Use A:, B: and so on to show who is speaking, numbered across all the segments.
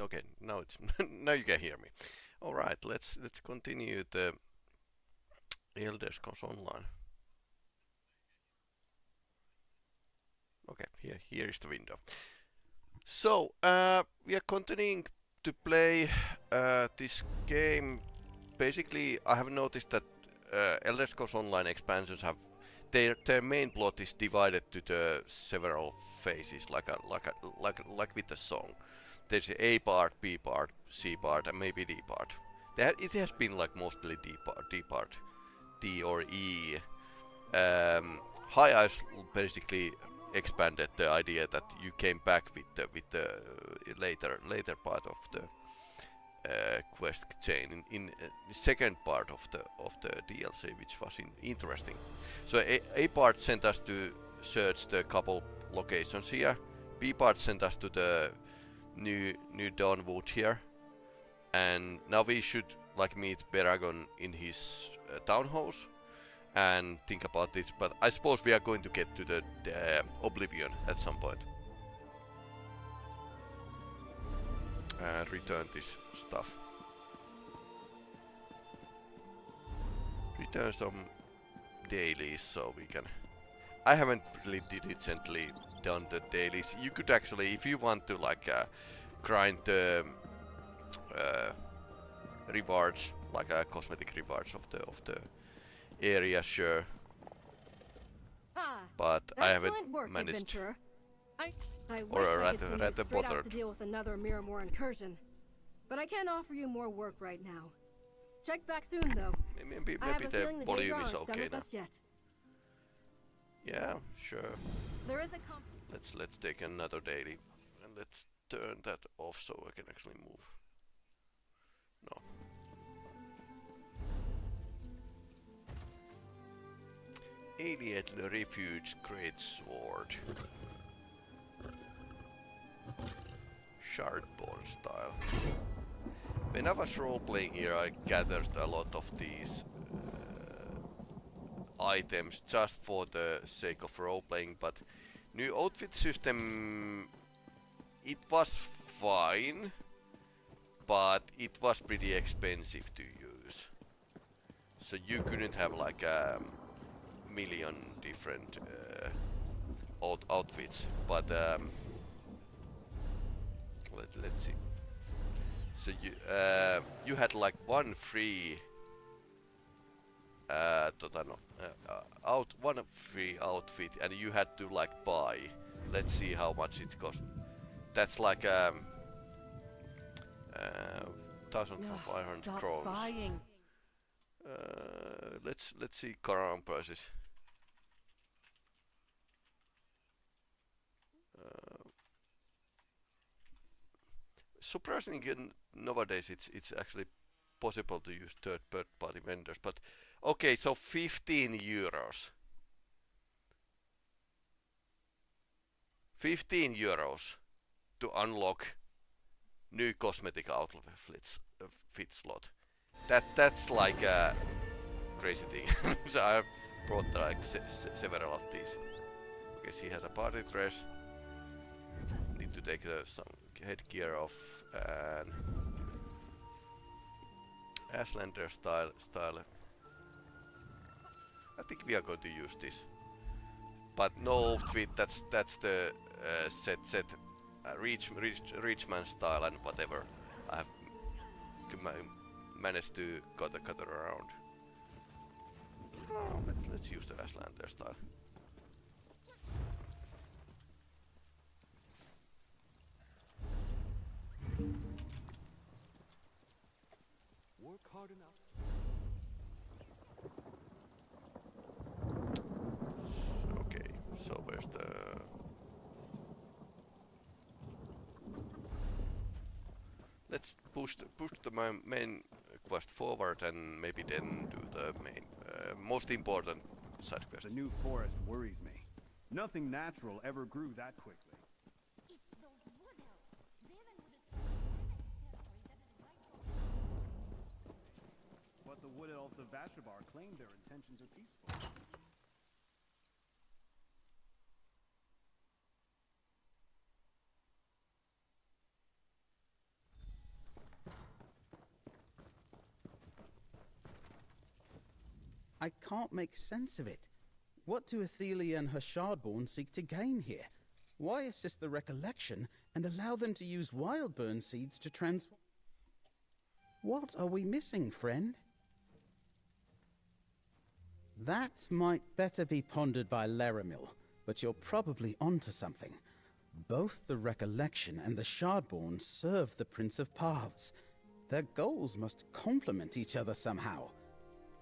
A: Okay, now it's now you can hear me. All right, let's continue the Elder Scrolls Online. Okay, here is the window. So we are continuing to play this game. Basically, I have noticed that Elder Scrolls Online expansions have their main plot is divided to the several phases, like with the song. There's the A part, B part, C part, and maybe D part. It has been like mostly D part, D or E. High Ice basically expanded the idea that you came back with the later part of the quest chain in the second part of the DLC, which was interesting. So A part sent us to search the couple locations here. B part sent us to the new Dawnwood here, and now we should like meet Beragon in his townhouse and think about this. But I suppose we are going to get to the Oblivion at some point. And return this stuff. Return some dailies so we can... I haven't really diligently done the dailies. You could actually, if you want to like grind the rewards, like cosmetic rewards of the area, sure. But I haven't managed.
B: I wish I could send you straight out to deal with another Miramore incursion, but I can't offer you more work right now. Check back soon, though.
A: Maybe the volume is okay now. Yeah, sure.
B: There is a
A: let's take another daily and let's turn that off so I can actually move. No. Alien Refuge Great Sword. Shardborn style. When I was role-playing here, I gathered a lot of these items just for the sake of role-playing, but new outfit system, it was fine, but it was pretty expensive to use. So you couldn't have like a million different outfits, but let's see. So you had like one free one free outfit, and you had to like buy. Let's see how much it cost. That's like 1,500 crowns.
B: buying.
A: Let's see current prices. Surprisingly, nowadays it's actually possible to use third-party vendors, but okay, so 15 euros. 15 euros to unlock new cosmetic outfits fit slot. That's like a crazy thing. So I've brought like several of these. Okay, she has a party dress. Need to take some headgear off and Ashlander style. I think we are going to use this, but no outfit. That's the set Reachman style and whatever. I've managed to cut around. Oh, let's use the Ashlander style.
C: Work hard enough.
A: Okay, so where's the... Let's push the main quest forward and maybe then do the main, most important side quest.
C: The new forest worries me. Nothing natural ever grew that quickly. But the wood elves of Vashabar claim their intentions are peaceful.
D: I can't make sense of it. What do Ithelia and her Shardborn seek to gain here? Why assist the recollection and allow them to use Wildburn seeds to transform? What are we missing, friend? That might better be pondered by Laramil, but you're probably onto something. Both the Recollection and the Shardborn serve the Prince of Paths. Their goals must complement each other somehow.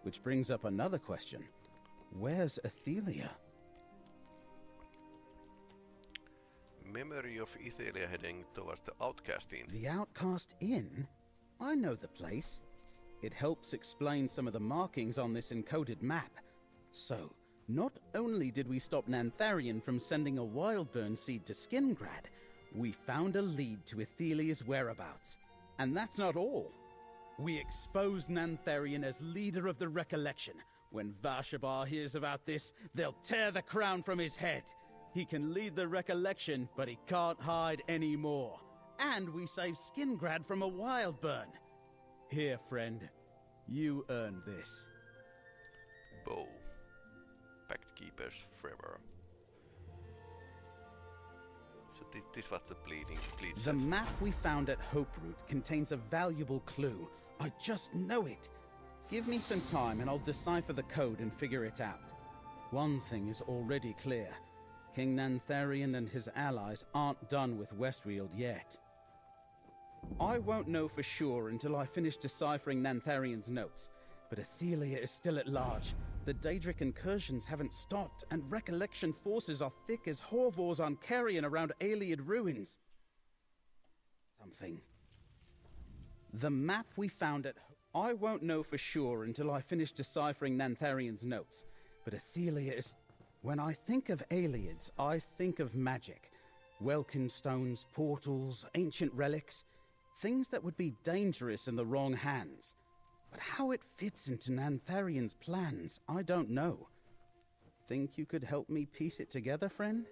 D: Which brings up another question. Where's Ithelia?
A: Memory of Ithelia heading towards the Outcast Inn.
D: The Outcast Inn? I know the place. It helps explain some of the markings on this encoded map. So, not only did we stop Nantharian from sending a Wildburn seed to Skingrad, we found a lead to Ithelia's whereabouts. And that's not all. We exposed Nantharian as leader of the Recollection. When Vashabar hears about this, they'll tear the crown from his head. He can lead the Recollection, but he can't hide anymore. And we saved Skingrad from a Wildburn. Here, friend. You earned this.
A: Bow. Pact Keepers forever. So this was the bleed
D: The
A: set.
D: map we found at Hoperoot contains a valuable clue. I just know it. Give me some time and I'll decipher the code and figure it out. One thing is already clear. King Nantharian and his allies aren't done with Westfield yet. I won't know for sure until I finish deciphering Nantharian's notes, but Ithelia is still at large. The Daedric incursions haven't stopped, and Recollection forces are thick as Horvors on Carrion around Ayleid ruins. Something. The map we found at... I won't know for sure until I finish deciphering Nantharian's notes, but Ithelia is... When I think of Ayleids, I think of magic. Welkin stones, portals, ancient relics. Things that would be dangerous in the wrong hands. But how it fits into Nantharian's plans, I don't know. Think you could help me piece it together, friend?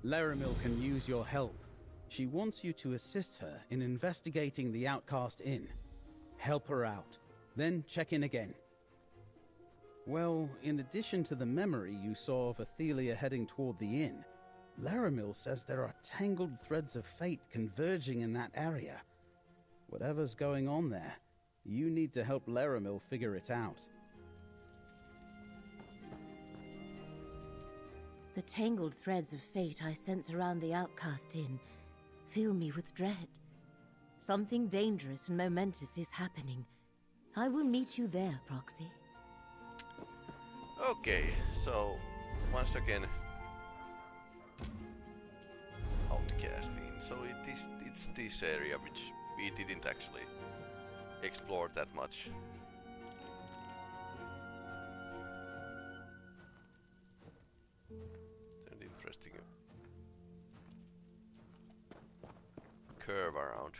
D: Laramil can use your help. She wants you to assist her in investigating the Outcast Inn. Help her out, then check in again. Well, in addition to the memory you saw of Ithelia heading toward the inn, Laramil says there are tangled threads of fate converging in that area. Whatever's going on there, you need to help Laramil figure it out.
E: The tangled threads of fate I sense around the Outcast Inn fill me with dread. Something dangerous and momentous is happening. I will meet you there, Proxy.
A: Okay, so once again, Outcasting. So it's this area which we didn't actually explore that much. An interesting curve around.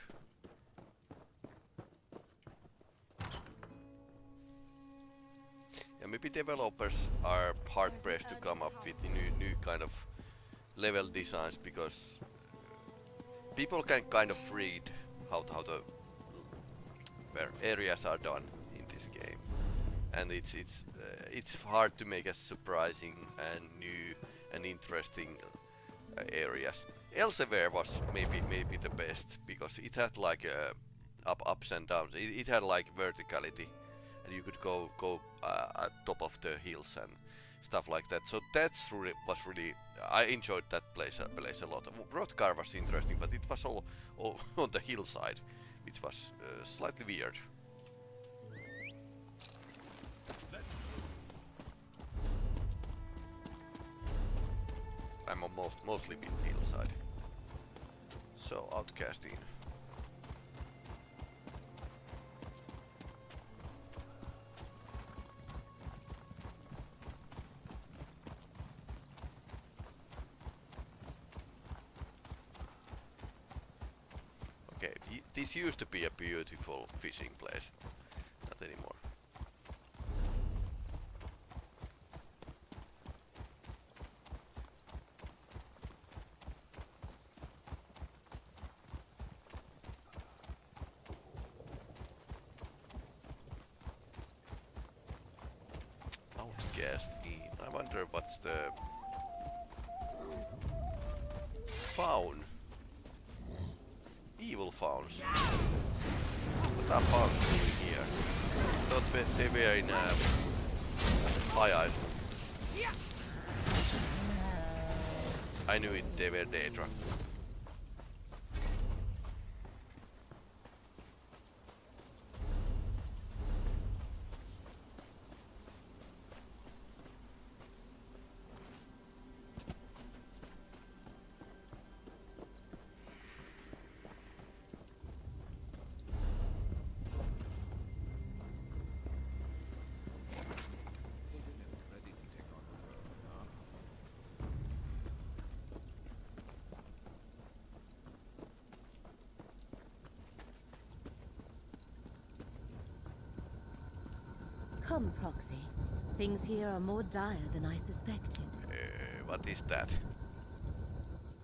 A: Yeah, maybe developers are hard pressed to come up with new kind of level designs, because people can kind of read how the where areas are done in this game, and it's hard to make as surprising and new and interesting areas. Elsewhere was maybe the best, because it had like ups and downs. It had like verticality, and you could go at top of the hills and stuff like that. So that's was really I enjoyed that place a lot. Rothgar was interesting, but it was all on the hillside, which was slightly weird. I'm mostly been hillside. So Outcasting. Okay, this used to be a beautiful fishing place. Not anymore. cast in. I wonder what's the faun. Evil fauns. What are fauns doing here? Thought they were in high ice. I knew it, they were Daedra.
E: Come, Proxy. Things here are more dire than I suspected.
A: What is that?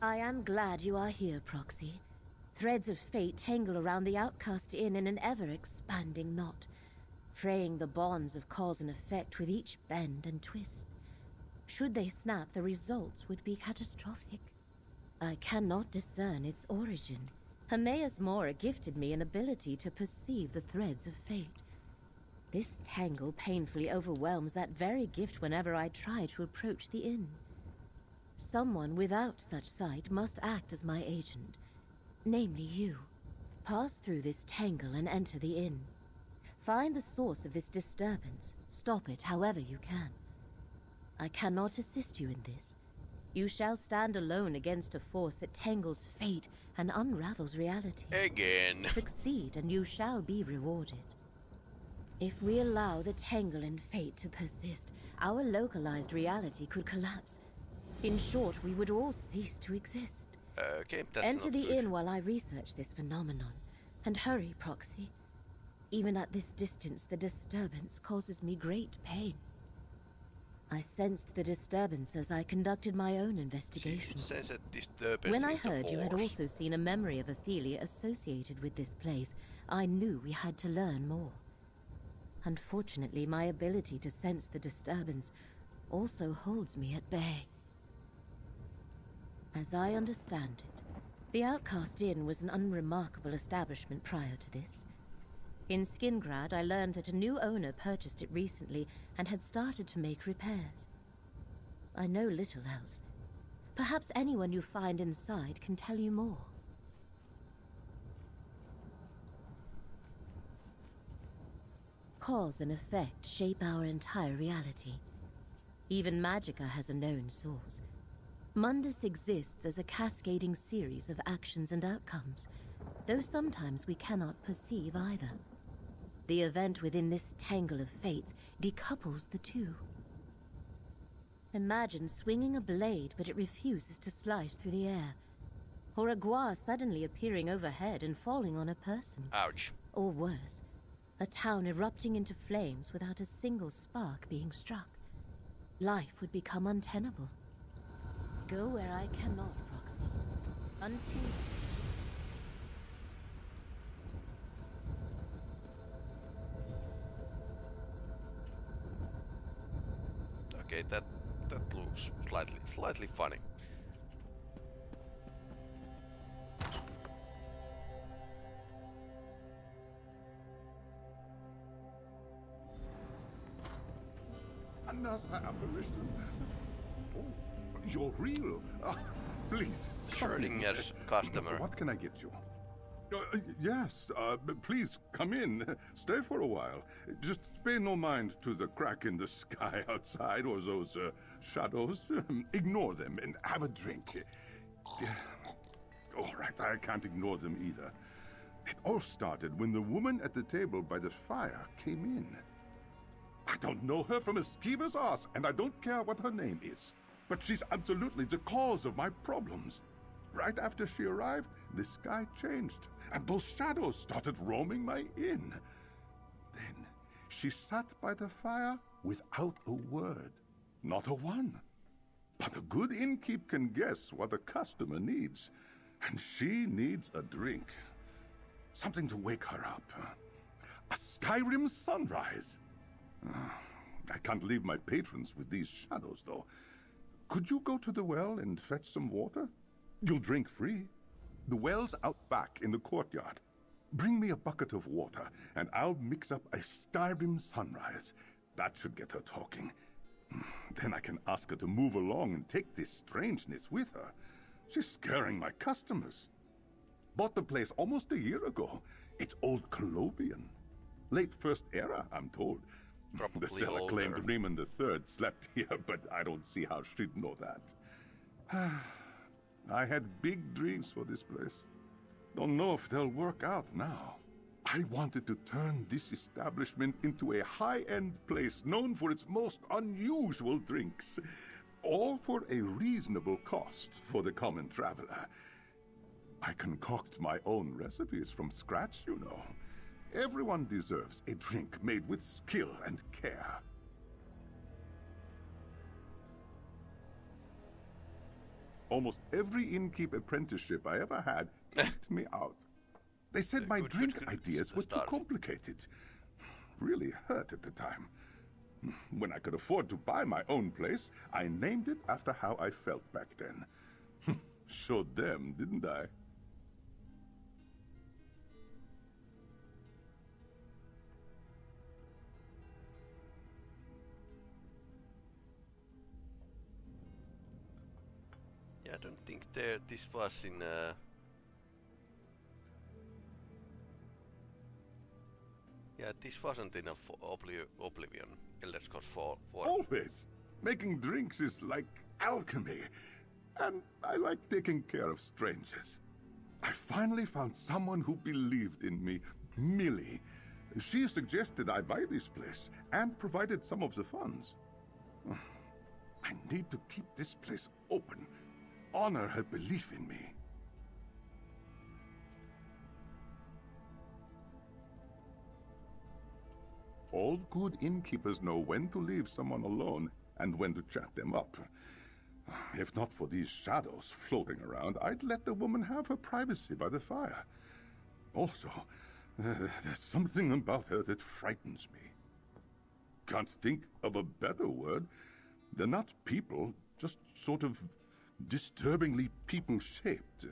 E: I am glad you are here, Proxy. Threads of fate tangle around the Outcast Inn in an ever-expanding knot, fraying the bonds of cause and effect with each bend and twist. Should they snap, the results would be catastrophic. I cannot discern its origin. Hermaeus Mora gifted me an ability to perceive the threads of fate. This tangle painfully overwhelms that very gift whenever I try to approach the inn. Someone without such sight must act as my agent, namely you. Pass through this tangle and enter the inn. Find the source of this disturbance. Stop it however you can. I cannot assist you in this. You shall stand alone against a force that tangles fate and unravels reality.
A: Again.
E: Succeed and you shall be rewarded. If we allow the tangle in fate to persist, our localized reality could collapse. In short, we would all cease to exist.
A: Okay, that's
E: Enter
A: not
E: the
A: good.
E: inn while I research this phenomenon. And hurry, Proxy. Even at this distance, the disturbance causes me great pain. I sensed the disturbance as I conducted my own investigation.
A: Sense a disturbance
E: When I
A: in the
E: heard you had
A: force.
E: also seen a memory of Ithelia associated with this place, I knew we had to learn more. Unfortunately, my ability to sense the disturbance also holds me at bay. As I understand it, the Outcast Inn was an unremarkable establishment prior to this. In Skingrad, I learned that a new owner purchased it recently and had started to make repairs. I know little else. Perhaps anyone you find inside can tell you more. Cause and effect shape our entire reality. Even Magica has a known source. Mundus exists as a cascading series of actions and outcomes, though sometimes we cannot perceive either. The event within this tangle of fates decouples the two. Imagine swinging a blade, but it refuses to slice through the air. Or a guar suddenly appearing overhead and falling on a person.
A: Ouch.
E: Or worse, a town erupting into flames without a single spark being struck. Life would become untenable. Go where I cannot, Proxy. Untangle.
A: Okay, that looks slightly funny.
F: Another apparition. Oh, you're real. Please. come in.
A: Schrodinger's customer.
F: What can I get you? Yes, please come in. Stay for a while. Just pay no mind to the crack in the sky outside or those shadows. Ignore them and have a drink. All right, I can't ignore them either. It all started when the woman at the table by the fire came in. I don't know her from a skeever's ass, and I don't care what her name is. But she's absolutely the cause of my problems. Right after she arrived, the sky changed, and those shadows started roaming my inn. Then she sat by the fire without a word. Not a one. But a good innkeep can guess what a customer needs, and she needs a drink. Something to wake her up. A Skyrim sunrise. I can't leave my patrons with these shadows, though. Could you go to the well and fetch some water? You'll drink free. The well's out back in the courtyard. Bring me a bucket of water, and I'll mix up a Skyrim sunrise. That should get her talking. Then I can ask her to move along and take this strangeness with her. She's scaring my customers. Bought the place almost a year ago. It's old Colovian. Late First Era, I'm told.
A: Probably
F: The seller
A: older.
F: claimed Raymond III slept here, but I don't see how she'd know that. I had big dreams for this place. Don't know if they'll work out now. I wanted to turn this establishment into a high-end place known for its most unusual drinks. All for a reasonable cost for the common traveler. I concoct my own recipes from scratch, you know. Everyone deserves a drink made with skill and care. Almost every innkeep apprenticeship I ever had kicked me out. They said my drink ideas were too complicated. Really hurt at the time. When I could afford to buy my own place, I named it after how I felt back then. Showed them, didn't I?
A: Yeah, I don't think this was in yeah, this wasn't in Oblivion. Elder Scrolls 4.
F: Always. Making drinks is like alchemy. And I like taking care of strangers. I finally found someone who believed in me, Millie. She suggested I buy this place and provided some of the funds. I need to keep this place open. Honor her belief in me. All good innkeepers know when to leave someone alone and when to chat them up. If not for these shadows floating around, I'd let the woman have her privacy by the fire. Also, there's something about her that frightens me. Can't think of a better word. They're not people, just sort of disturbingly people-shaped.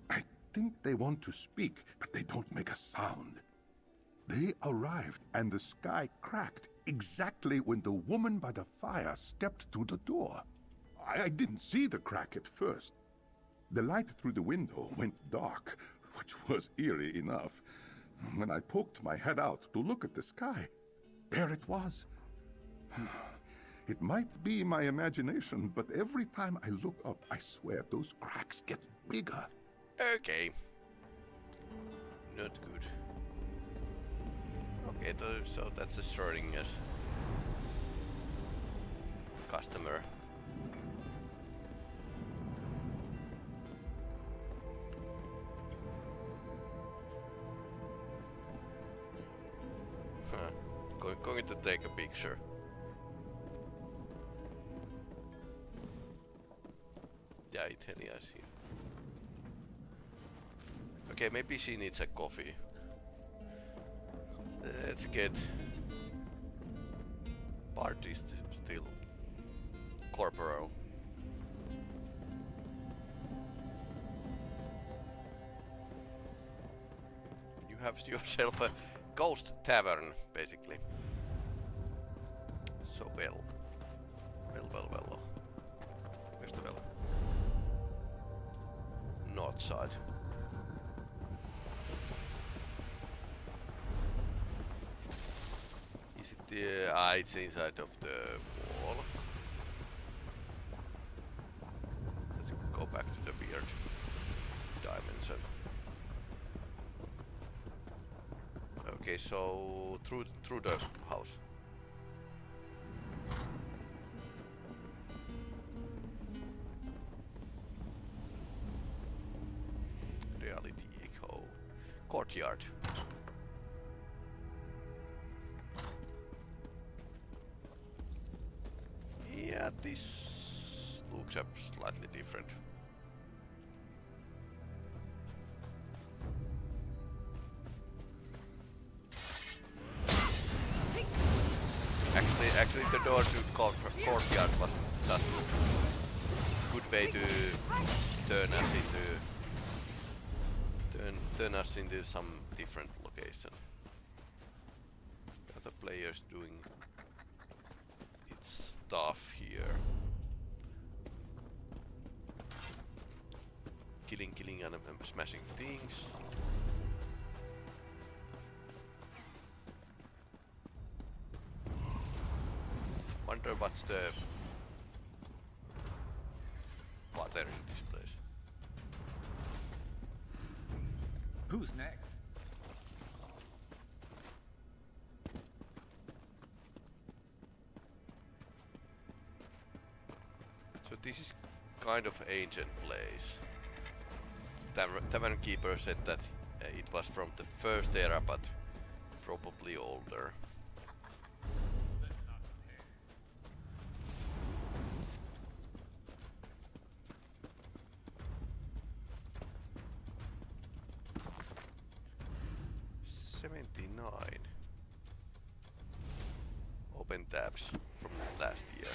F: I think they want to speak, but they don't make a sound. They arrived, and the sky cracked exactly when the woman by the fire stepped through the door. I didn't see the crack at first. The light through the window went dark, which was eerie enough. When I poked my head out to look at the sky, there it was. It might be my imagination, but every time I look up, I swear those cracks get bigger.
A: Okay. Not good. Okay, so that's a Schrodinger's customer. Huh. Going to take a picture. Yeah, Ithelia is here. Okay, maybe she needs a coffee. Let's get party still corporal. You have yourself a ghost tavern, basically. So well. Where's the well? North side. Is it the it's inside of the wall. Let's go back to the weird dimension. Okay, so through the house. Reality echo. Courtyard. Yeah, this looks slightly different. Actually, the door to courtyard was just good way to turn us into some different location. The other players doing its stuff here. Killing and smashing things. Wonder what's the water in this place.
C: Who's next?
A: So this is kind of ancient place. Tavern Keeper said that it was from the first era, but probably older. Open tabs from last year.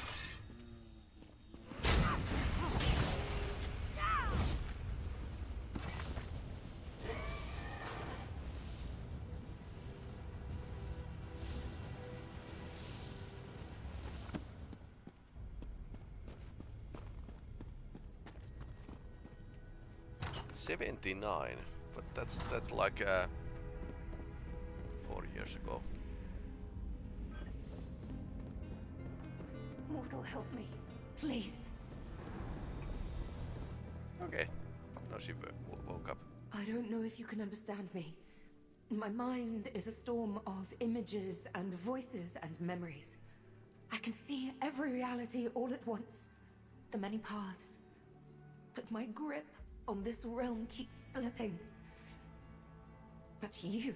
A: '79, but that's like 4 years ago.
B: Mortal, help me. Please.
A: Okay. Now she woke up.
B: I don't know if you can understand me. My mind is a storm of images and voices and memories. I can see every reality all at once. The many paths. But my grip on this realm keeps slipping. But you...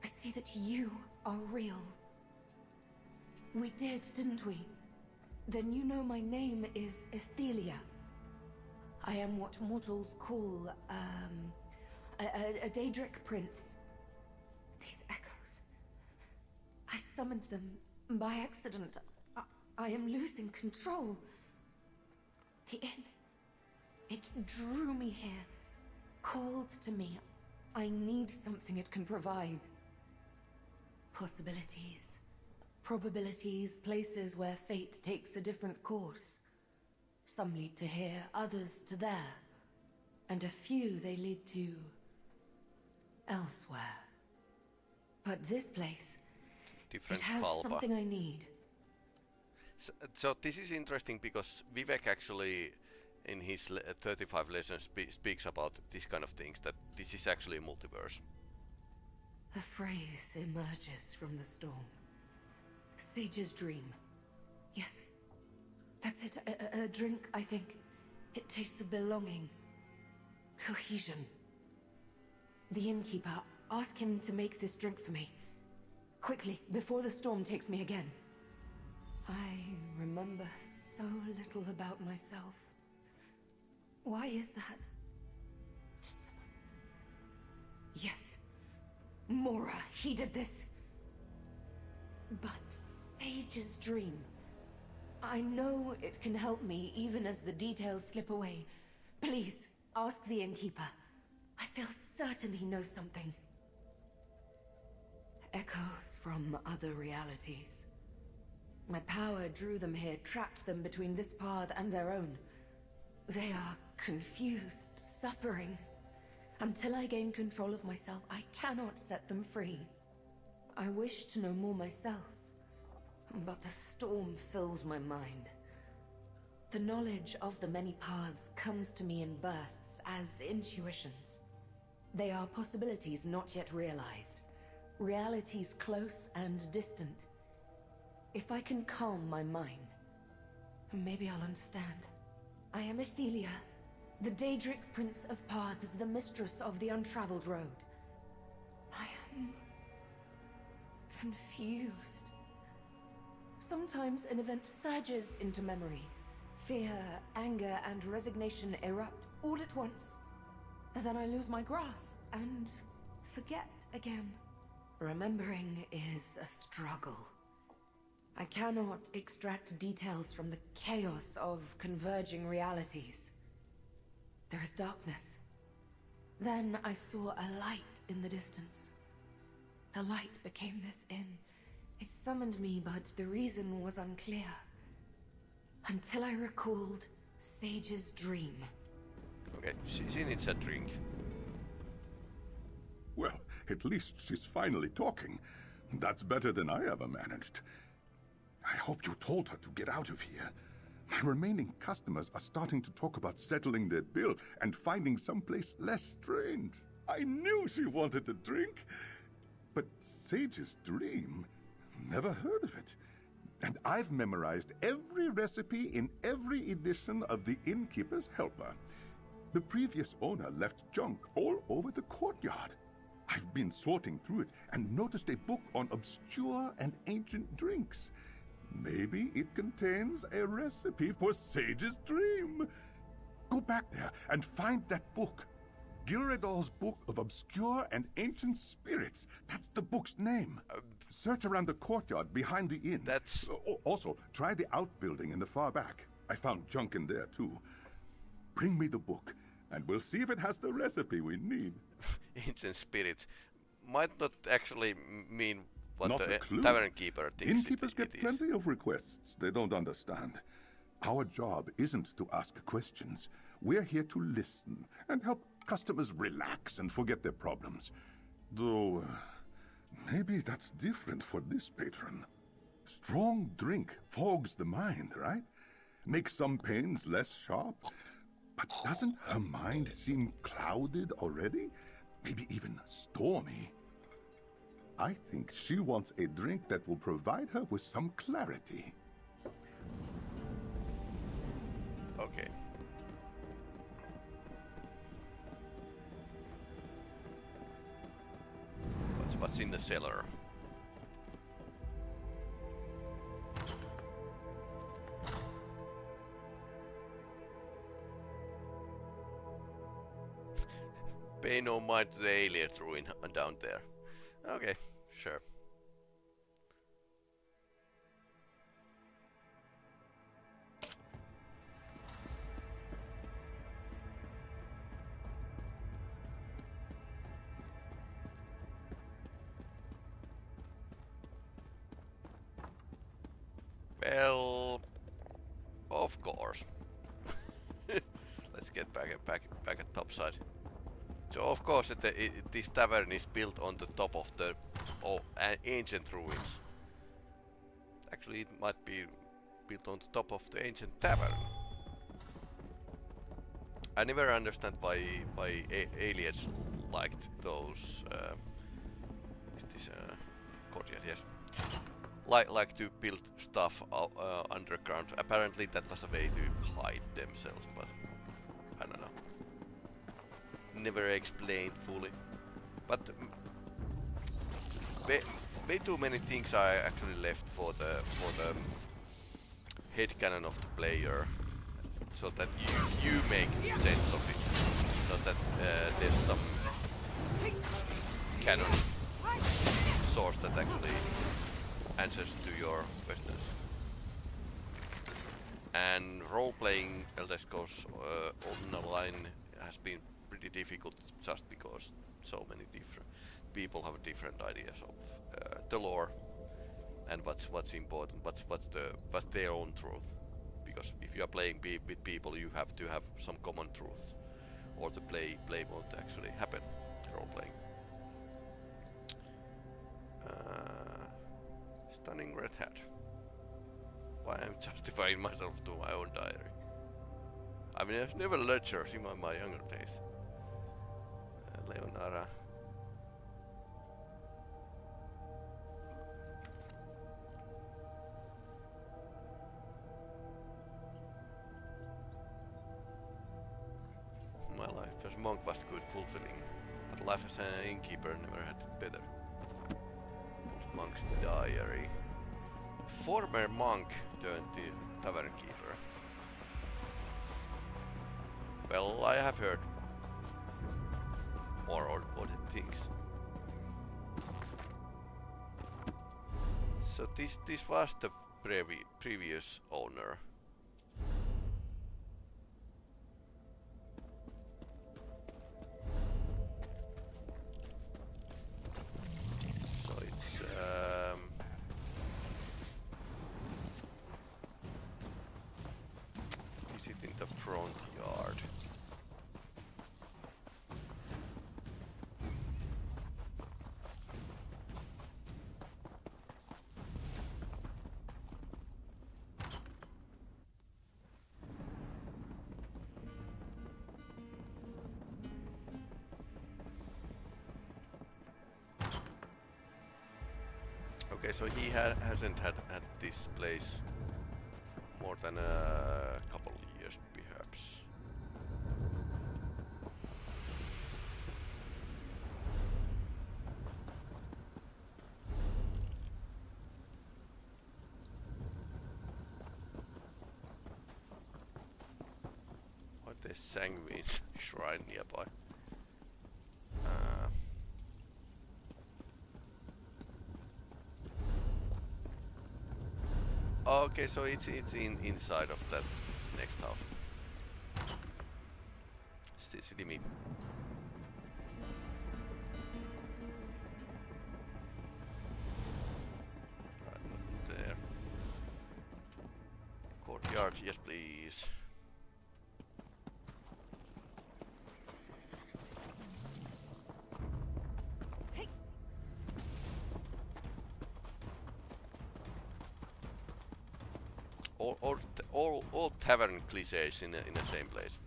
B: I see that you are real. We did, didn't we? Then you know my name is Ithelia. I am what mortals call, a Daedric prince. These echoes... I summoned them by accident. I am losing control. The inn... It drew me here, called to me. I need something it can provide. Possibilities. Probabilities, places where fate takes a different course. Some lead to here, others to there. And a few they lead to... elsewhere. But this place...
A: Different
B: it has
A: Kalpa.
B: something I need.
A: So this is interesting because Vivek actually in his 35 lessons speaks about this kind of things, that this is actually a multiverse.
B: A phrase emerges from the storm. Sage's dream. Yes, that's it. A drink, I think. It tastes of belonging. Cohesion. The innkeeper, ask him to make this drink for me. Quickly, before the storm takes me again. I remember so little about myself. Why is that? Did someone... Yes. Mora, he did this. But Sage's dream. I know it can help me even as the details slip away. Please, ask the innkeeper. I feel certain he knows something. Echoes from other realities. My power drew them here, trapped them between this path and their own. They are confused, suffering. Until I gain control of myself, I cannot set them free. I wish to know more myself, but the storm fills my mind. The knowledge of the many paths comes to me in bursts as intuitions. They are possibilities not yet realized. Realities close and distant. If I can calm my mind, maybe I'll understand. I am Ithelia, the Daedric Prince of Paths, the mistress of the untraveled road. I am... confused. Sometimes an event surges into memory. Fear, anger, and resignation erupt all at once. And then I lose my grasp and forget again. Remembering is a struggle. I cannot extract details from the chaos of converging realities. There is darkness. Then I saw a light in the distance. The light became this inn. It summoned me, but the reason was unclear. Until I recalled Sage's dream.
A: Okay, she needs a drink.
F: Well, at least she's finally talking. That's better than I ever managed. I hope you told her to get out of here. My remaining customers are starting to talk about settling their bill and finding someplace less strange. I knew she wanted a drink. But Sage's dream? Never heard of it. And I've memorized every recipe in every edition of the Innkeeper's Helper. The previous owner left junk all over the courtyard. I've been sorting through it and noticed a book on obscure and ancient drinks. Maybe it contains a recipe for Sage's dream. Go back there and find that book. Gilredal's Book of Obscure and Ancient Spirits. That's the book's name. Search around the courtyard behind the inn.
A: That's...
F: Also, try the outbuilding in the far back. I found junk in there, too. Bring me the book, and we'll see if it has the recipe we need.
A: Ancient spirits might not actually mean what
F: Not
A: the
F: a clue.
A: tavern keeper thinks
F: Innkeepers get
A: it is.
F: plenty of requests they don't understand. Our job isn't to ask questions. We're here to listen and help customers relax and forget their problems. Though, maybe that's different for this patron. Strong drink fogs the mind, right? Makes some pains less sharp. But doesn't her mind seem clouded already? Maybe even stormy? I think she wants a drink that will provide her with some clarity.
A: Okay. What's in the cellar? Pay no mind to the alien ruin down there. Okay, sure. Well, of course. Let's get back at topside. So of course this tavern is built on the top of the ancient ruins. Actually, it might be built on the top of the ancient tavern. I never understand why aliens liked those. Is this courtyard? Yes. Like to build stuff underground. Apparently that was a way to hide themselves, but I don't know. Never explained fully. But way too many things are actually left for the headcanon of the player, so that you make sense of it, so that there's some canon source that actually answers to your questions. And role-playing Elder Scrolls Online has been pretty difficult just because so many different people have different ideas of the lore and what's important, what's their own truth. Because if you are playing with people, you have to have some common truth, or the play won't actually happen. Role-playing. Stunning red hat. Why I'm justifying myself to my own diary. I mean, I've never lectures in my younger days. Leonara. My life as a monk was good, fulfilling, but life as an innkeeper never had it better. Monk's diary. Former monk turned to tavern keeper. Well, I have heard more odd things. So this was the previous owner. So it's is it in the front yard? Okay, so he hasn't had this place more than a couple of years, perhaps. What the sanguine shrine nearby? Okay, so it's inside of that next house. Silly me. Not there. Courtyard, yes please. All tavern cliches in the same place.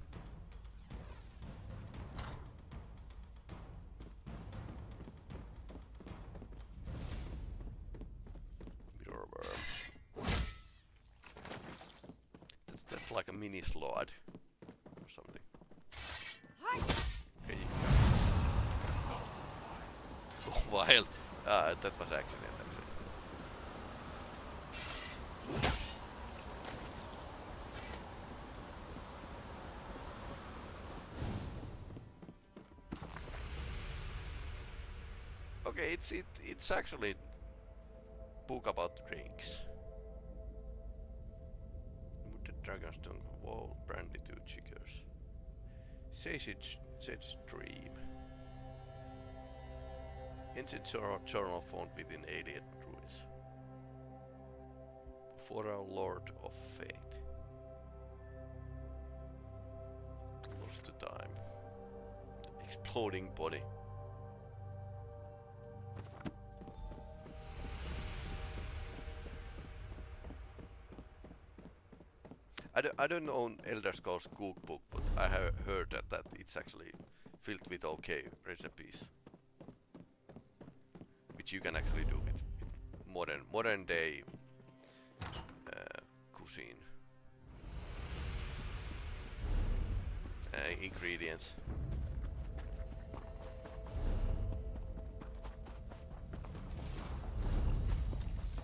A: Mirror worm. That's like a mini slide or something. Okay, you can go wild. That was accident actually. Okay, it's actually book about drinks. Muted Dragonstone Wall, Brandy 2 Chiggers. Sage Dream. Ancient journal found within alien ruins. For our Lord of Fate. Lost to time. Exploding body. I don't own Elder Scrolls cookbook, but I have heard that it's actually filled with okay recipes, which you can actually do with modern day cuisine ingredients.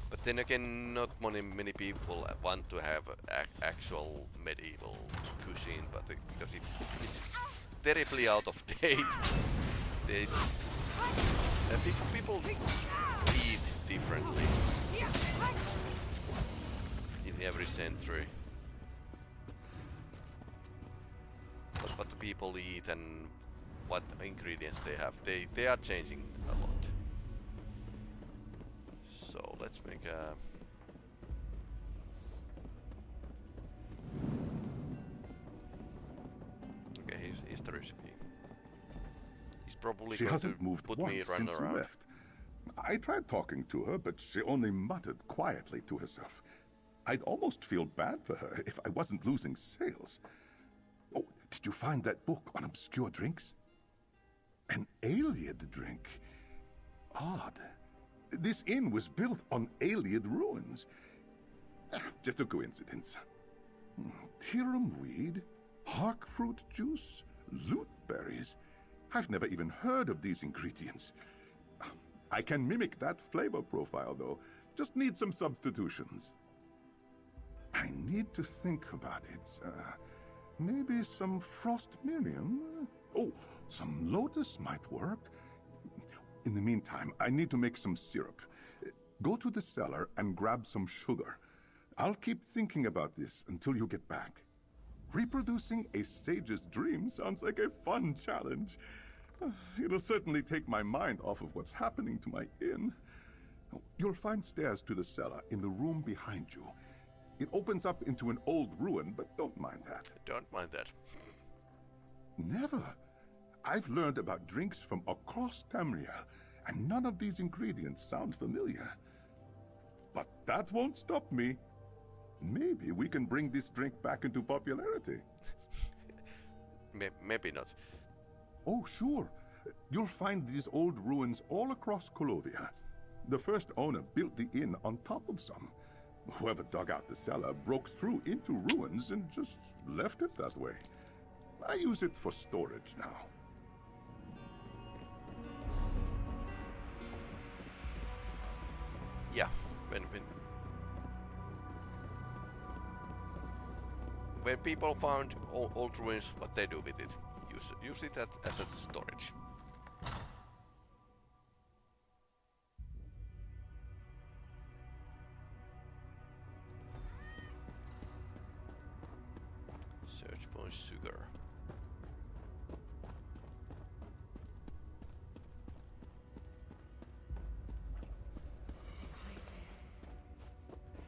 A: But then again, not many people want to have actual medieval cuisine, but because it's terribly out of date. People eat differently in every century. What the people eat and what ingredients they have, they are changing a lot. So let's make a... Okay, here's the recipe. He's probably
F: She
A: going
F: hasn't
A: to
F: moved
A: put me
F: once
A: running
F: since you
A: around.
F: left. I tried talking to her, but she only muttered quietly to herself. I'd almost feel bad for her if I wasn't losing sales. Oh, did you find that book on obscure drinks? An Aeliad drink. Odd. This inn was built on Aeliad ruins. Just a coincidence. Tirum weed, hark fruit juice, loot berries. I've never even heard of these ingredients. I can mimic that flavor profile, though. Just need some substitutions. I need to think about it. Maybe some frost miriam? Oh, some lotus might work. In the meantime, I need to make some syrup. Go to the cellar and grab some sugar. I'll keep thinking about this until you get back. Reproducing a sage's dream sounds like a fun challenge. It'll certainly take my mind off of what's happening to my inn. You'll find stairs to the cellar in the room behind you. It opens up into an old ruin, but don't mind that.
A: Don't mind that.
F: Never. I've learned about drinks from across Tamriel, and none of these ingredients sound familiar. But that won't stop me. Maybe we can bring this drink back into popularity.
A: Maybe not.
F: Oh, sure. You'll find these old ruins all across Colovia. The first owner built the inn on top of some. Whoever dug out the cellar broke through into ruins and just left it that way. I use it for storage now.
A: Yeah, when people found old ruins, what they do with it? Use it as a storage. Search for sugar.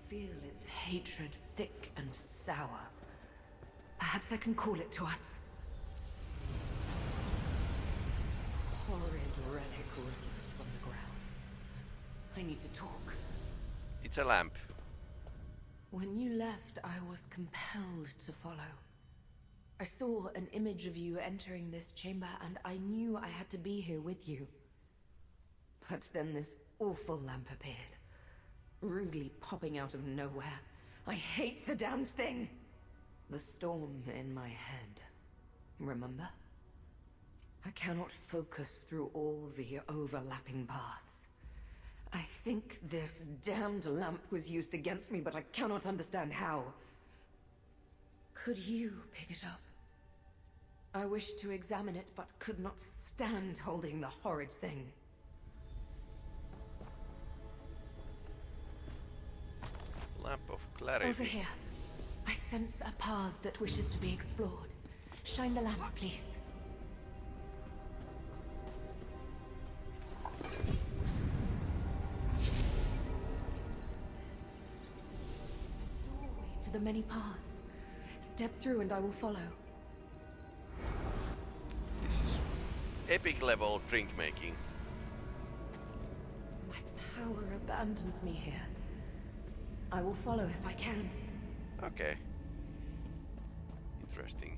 B: Feel its hatred thick and sour. Perhaps I can call it to us. Horrid relic rose from the ground. I need to talk.
A: It's a lamp.
B: When you left, I was compelled to follow. I saw an image of you entering this chamber, and I knew I had to be here with you. But then this awful lamp appeared, rudely popping out of nowhere. I hate the damned thing! The storm in my head. Remember? I cannot focus through all the overlapping paths. I think this damned lamp was used against me, but I cannot understand how. Could you pick it up? I wished to examine it, but could not stand holding the horrid thing.
A: Lamp of clarity.
B: Over here. I sense a path that wishes to be explored. Shine the lamp, please. Doorway to the many paths. Step through and I will follow.
A: This is epic level drink making.
B: My power abandons me here. I will follow if I can.
A: Okay. Interesting.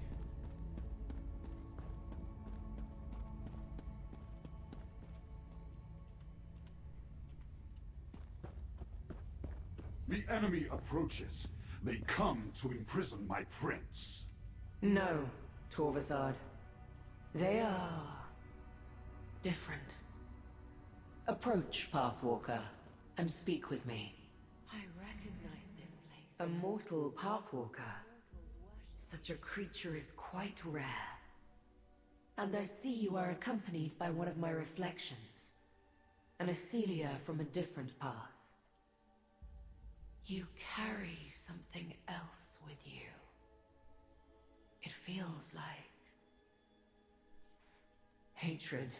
G: The enemy approaches. They come to imprison my prince.
B: No, Torvasad. They are different. Approach, Pathwalker, and speak with me. I recognize this place. A mortal Pathwalker. Such a creature is quite rare. And I see you are accompanied by one of my reflections. An Ithelia from a different path. You carry something else with you. It feels like hatred.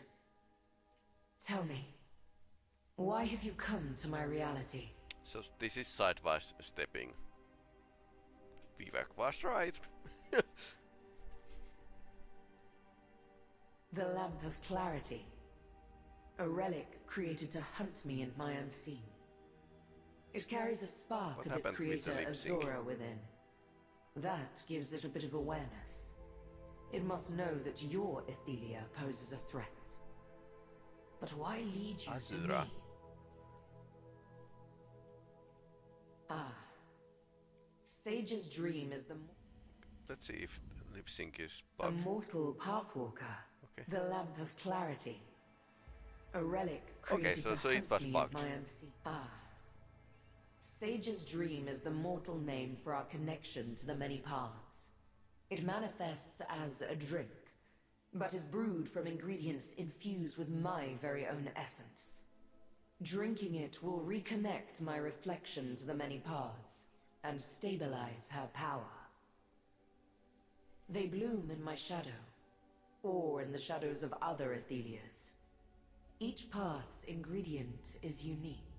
B: Tell me, why have you come to my reality?
A: So this is sideways stepping. Vivek was right.
B: The Lamp of Clarity. A relic created to hunt me and my unseen. It carries a spark
A: What
B: of its
A: happened with the
B: creator
A: lip sync?
B: Azora within. That gives it a bit of awareness. It must know that your Ithelia poses a threat. But why lead you to
A: Azura.
B: me? Ah. Sage's dream is the
A: Let's see if lip sync is
B: a
A: bugged.
B: mortal pathwalker.
A: Okay.
B: The Lamp of Clarity. A relic
A: Okay,
B: created
A: so-
B: to
A: so it
B: hunt
A: was
B: me and
A: bugged.
B: my unseen. Ah. Sage's dream is the mortal name for our connection to the many paths. It manifests as a drink, but is brewed from ingredients infused with my very own essence. Drinking it will reconnect my reflection to the many paths and stabilize her power. They bloom in my shadow, or in the shadows of other Ithelias. Each path's ingredient is unique.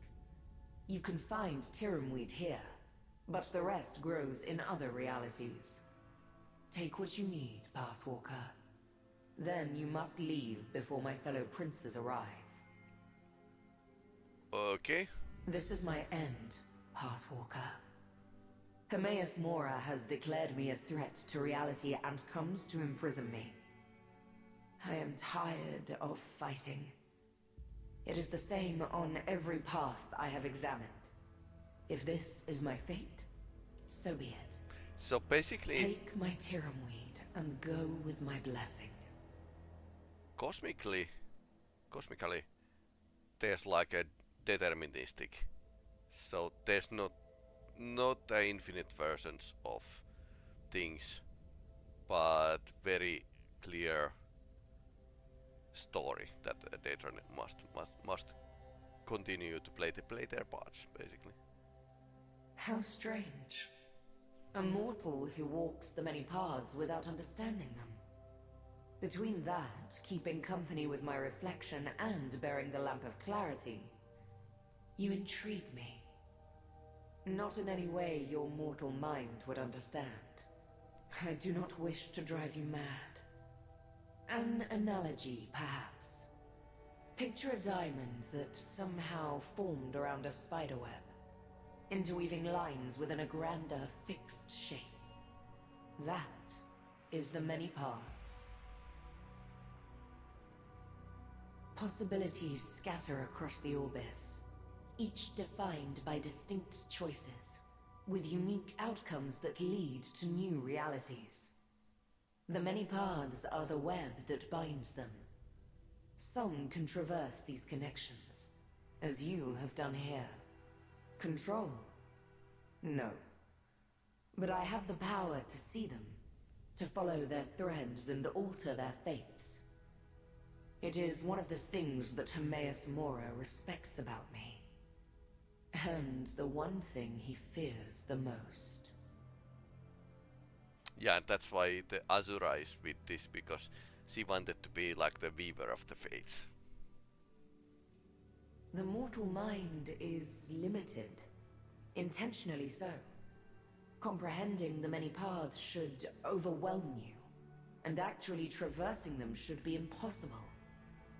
B: You can find Tiramweed here, but the rest grows in other realities. Take what you need, Pathwalker. Then you must leave before my fellow princes arrive.
A: Okay.
B: This is my end, Pathwalker. Hermaeus Mora has declared me a threat to reality and comes to imprison me. I am tired of fighting. It is the same on every path I have examined. If this is my fate, so be it.
A: So basically,
B: Take my Tiramweed and go with my blessing.
A: cosmically, there's like a deterministic. So there's not infinite versions of things, but very clear story that Daedric must continue to play their parts, basically.
B: How strange. A mortal who walks the many paths without understanding them. Between that, keeping company with my reflection, and bearing the Lamp of Clarity, you intrigue me. Not in any way your mortal mind would understand. I do not wish to drive you mad. An analogy, perhaps. Picture a diamond that somehow formed around a spiderweb, interweaving lines within a grander, fixed shape. That is the many paths. Possibilities scatter across the Orbis, each defined by distinct choices, with unique outcomes that lead to new realities. The many paths are the web that binds them. Some can traverse these connections, as you have done here. Control? No. But I have the power to see them, to follow their threads and alter their fates. It is one of the things that Hermaeus Mora respects about me. And the one thing he fears the most.
A: Yeah, that's why the Azura is with this, because she wanted to be like the weaver of the fates.
B: The mortal mind is limited, intentionally so. Comprehending the many paths should overwhelm you, and actually traversing them should be impossible.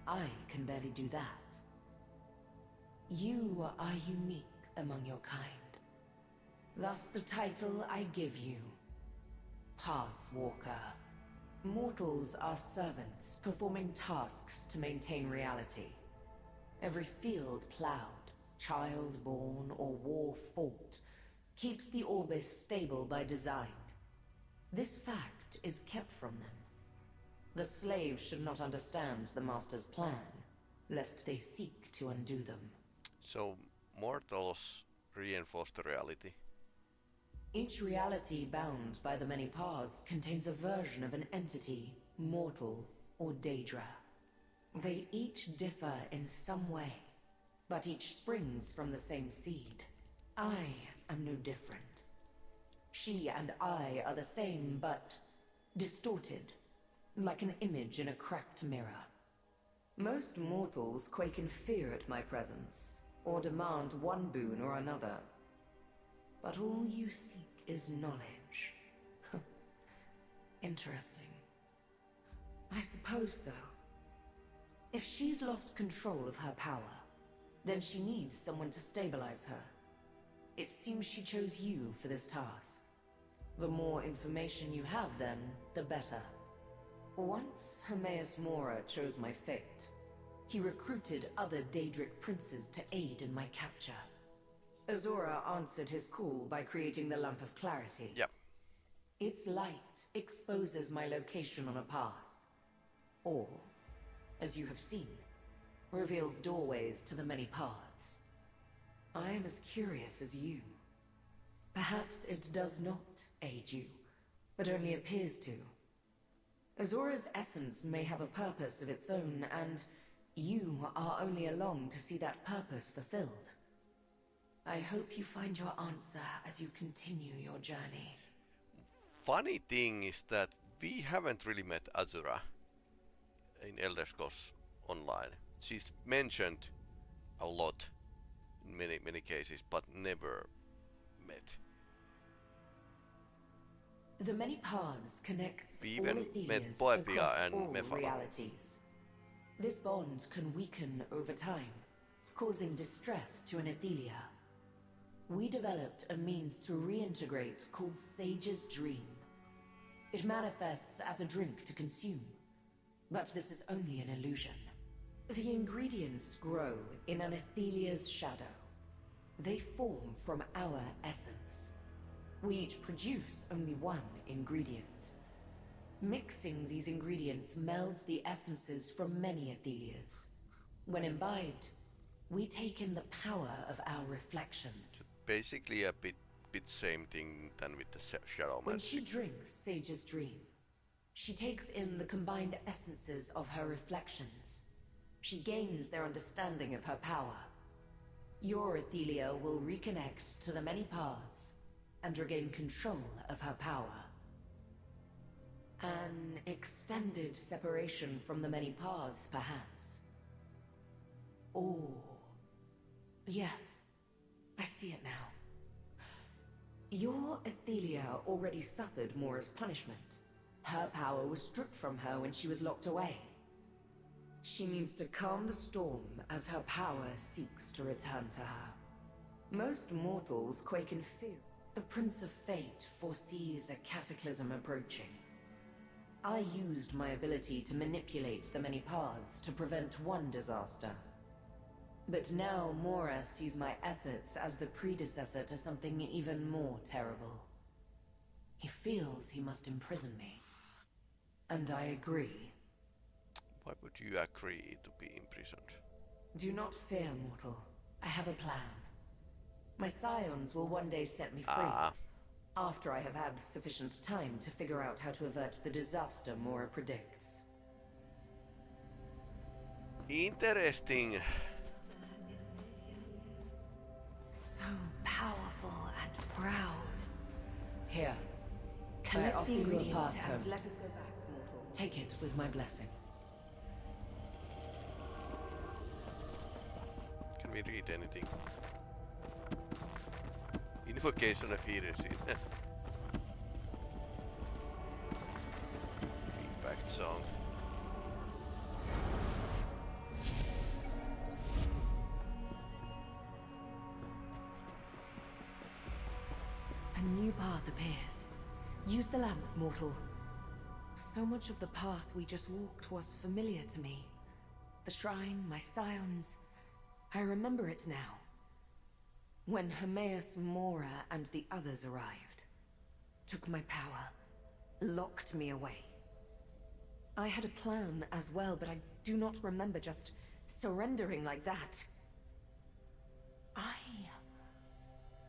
B: I can barely do that. You are unique among your kind. Thus the title I give you, Pathwalker. Mortals are servants, performing tasks to maintain reality. Every field plowed, child born, or war fought keeps the Orbis stable by design. This fact is kept from them. The slaves should not understand the Master's plan, lest they seek to undo them.
A: So mortals reinforce the reality.
B: Each reality bound by the many paths contains a version of an entity, mortal or Daedra. They each differ in some way, but each springs from the same seed. I am no different. She and I are the same, but distorted, like an image in a cracked mirror. Most mortals quake in fear at my presence, or demand one boon or another. But all you seek is knowledge. Interesting. I suppose so. If she's lost control of her power, then she needs someone to stabilize her. It seems she chose you for this task. The more information you have, then, the better. Once Hermaeus Mora chose my fate, he recruited other Daedric princes to aid in my capture. Azura answered his call by creating the Lamp of Clarity.
A: Yep.
B: Its light exposes my location on a path. Or, as you have seen, reveals doorways to the many paths. I am as curious as you. Perhaps it does not aid you, but only appears to. Azura's essence may have a purpose of its own, and You are only along to see that purpose fulfilled. I hope you find your answer as you continue your journey.
A: Funny thing is that we haven't really met Azura in Elder Scrolls Online. She's mentioned a lot in many cases, but never met.
B: The many paths connects
A: We
B: all
A: even
B: Athelias
A: met Poetia
B: across
A: and
B: all
A: Mephala.
B: realities. This bond can weaken over time, causing distress to an Ithelia. We developed a means to reintegrate called Sage's Dream. It manifests as a drink to consume, but this is only an illusion. The ingredients grow in an Athelia's shadow. They form from our essence. We each produce only one ingredient. Mixing these ingredients melds the essences from many Athelias. When imbibed, we take in the power of our reflections.
A: Basically a bit same thing than with the shadow
B: When she
A: magic.
B: drinks Sage's Dream, she takes in the combined essences of her reflections. She gains their understanding of her power. Your Ithelia will reconnect to the many paths and regain control of her power. An extended separation from the many paths, perhaps. Oh, yes, I see it now. Your Ithelia already suffered Mora's punishment. Her power was stripped from her when she was locked away. She needs to calm the storm as her power seeks to return to her. Most mortals quake in fear. The Prince of Fate foresees a cataclysm approaching. I used my ability to manipulate the many paths to prevent one disaster. But now Mora sees my efforts as the predecessor to something even more terrible. He feels he must imprison me. And I agree.
A: Why would you agree to be imprisoned?
B: Do not fear, mortal. I have a plan. My scions will one day set me free. After I have had sufficient time to figure out how to avert the disaster Mora predicts.
A: Interesting.
B: So powerful and proud. Here.
H: I
B: Collect
H: offer
B: the
H: you a
B: ingredient
H: path
B: and
H: home.
B: let us go back, mortal. Take it with my blessing.
A: Can we read anything? Invocation of heroes in Impact song.
B: A new path appears. Use the lamp, mortal. So much of the path we just walked was familiar to me. The shrine, my scions. I remember it now. When Hermaeus, Mora, and the others arrived, took my power, locked me away. I had a plan as well, but I do not remember just surrendering like that.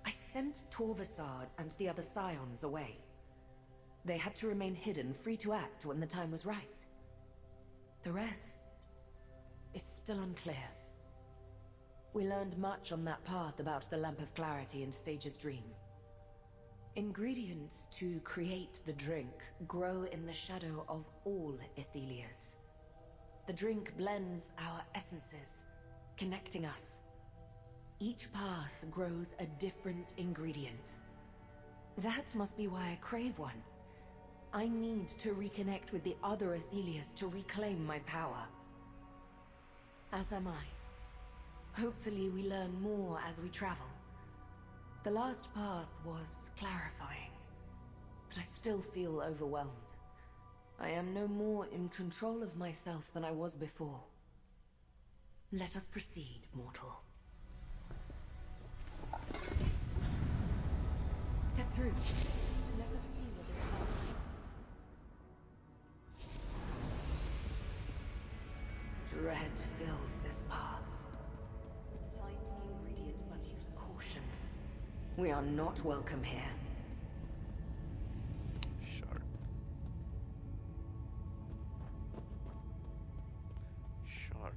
B: I sent Torvasard and the other scions away. They had to remain hidden, free to act when the time was right. The rest is still unclear. We learned much on that path about the Lamp of Clarity and Sage's Dream. Ingredients to create the drink grow in the shadow of all Ithelias. The drink blends our essences, connecting us. Each path grows a different ingredient. That must be why I crave one. I need to reconnect with the other Ithelias to reclaim my power. As am I. Hopefully we learn more as we travel. The last path was clarifying, but I still feel overwhelmed. I am no more in control of myself than I was before. Let us proceed, mortal. Step through. Let us see what this path is. Dread fills this path. Find the ingredient, but use caution. We are not welcome here.
A: Sure. Sure.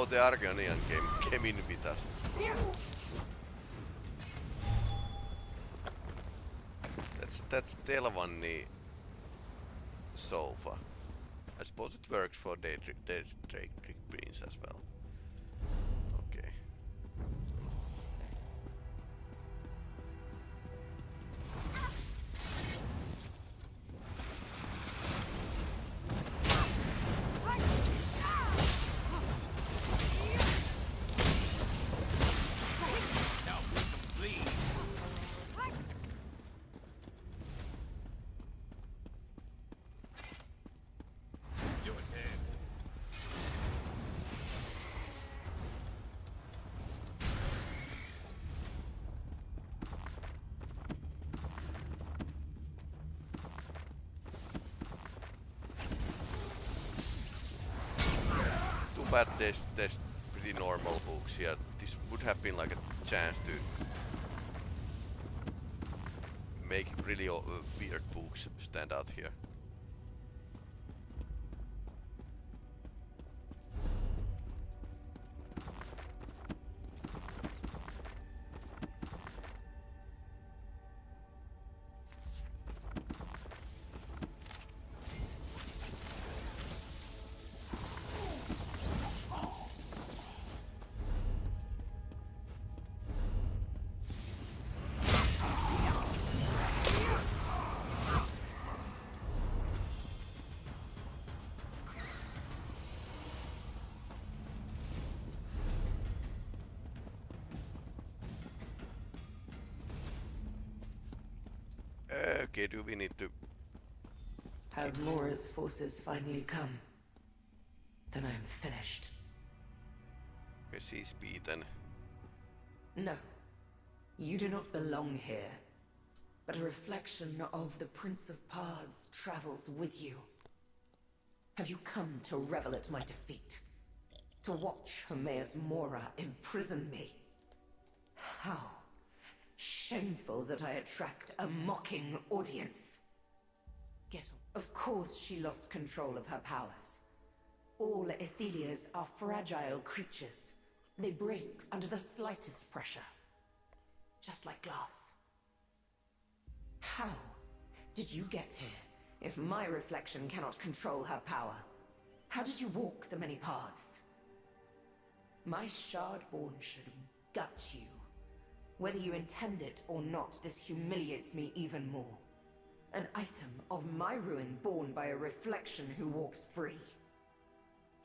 A: the Argonian came in with us. That's Telvanni sofa. I suppose it works for Daedric Prince as well. Okay. But there's pretty normal hooks here. This would have been like a chance to make really weird hooks stand out here. Okay, do we need to...
B: Have Mora's forces finally come? Then I am finished.
A: Guess he's beaten.
B: No. You do not belong here. But a reflection of the Prince of Pards travels with you. Have you come to revel at my defeat? To watch Hermaeus Mora imprison me? How shameful that I attract a mocking audience. Yet, of course she lost control of her powers. All Ithelias are fragile creatures. They break under the slightest pressure. Just like glass. How did you get here, if my reflection cannot control her power? How did you walk the many paths? My Shardborn should gut you. Whether you intend it or not, this humiliates me even more. An item of my ruin born by a reflection who walks free.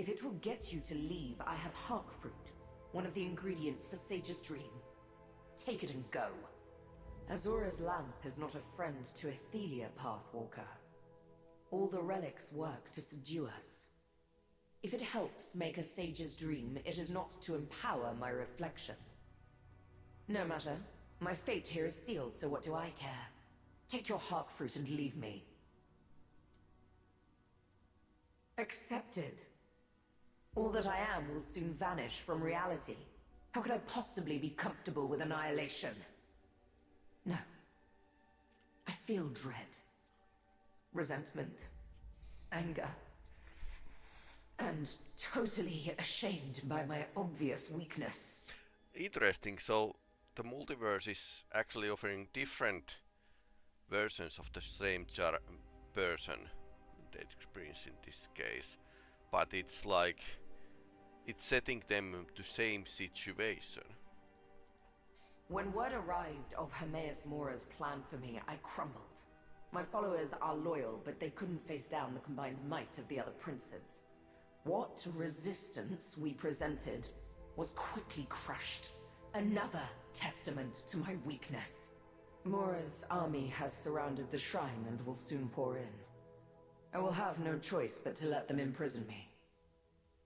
B: If it will get you to leave, I have Hark Fruit, one of the ingredients for Sage's dream. Take it and go. Azora's lamp is not a friend to Ithelia, Pathwalker. All the relics work to subdue us. If it helps make a Sage's dream, it is not to empower my reflection. No matter. My fate here is sealed, so what do I care? Take your Hark Fruit and leave me. Accepted. All that I am will soon vanish from reality. How could I possibly be comfortable with annihilation? No. I feel dread. Resentment. Anger. And totally ashamed by my obvious weakness.
A: Interesting, so the multiverse is actually offering different versions of the same person, Daedric Prince in this case, but it's like it's setting them to same situation.
B: When word arrived of Hermaeus Mora's plan for me, I crumbled. My followers are loyal, but they couldn't face down the combined might of the other princes. What resistance we presented was quickly crushed. Another testament to my weakness. Mora's army has surrounded the shrine and will soon pour in. I will have no choice but to let them imprison me.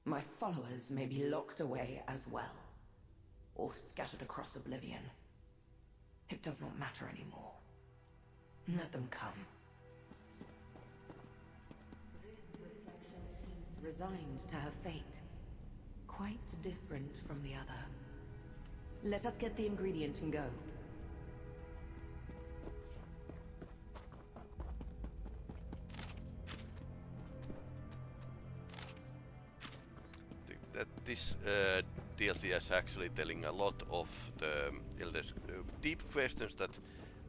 B: My followers may be locked away as well, or scattered across oblivion. It does not matter anymore. Let them come. This reflection seems resigned to her fate. Quite different from the other. Let us get the ingredient and go.
A: this DLC is actually telling a lot of the deep questions that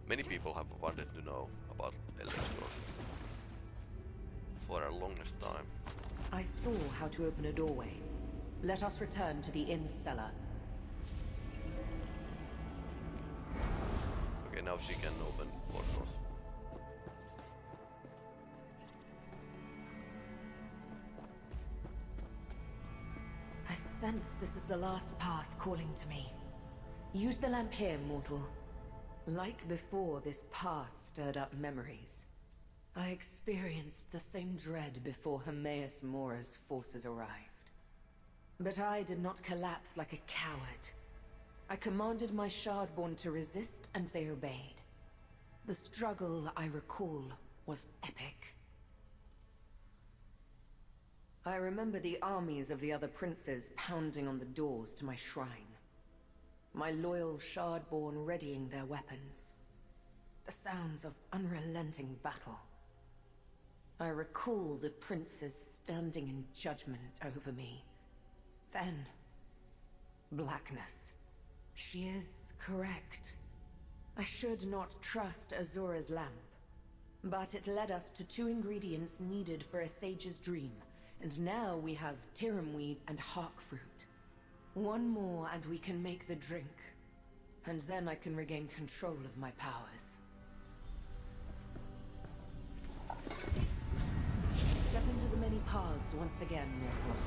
A: many people have wanted to know about Elder Scrolls for a longest time.
B: I saw how to open a doorway. Let us return to the inn's cellar.
A: Okay, now she can open portals.
B: I sense this is the last path calling to me. Use the lamp here, mortal. Like before, this path stirred up memories. I experienced the same dread before Hermaeus Mora's forces arrived. But I did not collapse like a coward. I commanded my Shardborn to resist, and they obeyed. The struggle, I recall, was epic. I remember the armies of the other princes pounding on the doors to my shrine. My loyal Shardborn readying their weapons. The sounds of unrelenting battle. I recall the princes standing in judgment over me. Then, blackness. She is correct. I should not trust Azura's lamp. But it led us to 2 ingredients needed for a sage's dream. And now we have Tiramweed and Hawkfruit. 1 more and we can make the drink. And then I can regain control of my powers. Step into the many paths once again, mortal.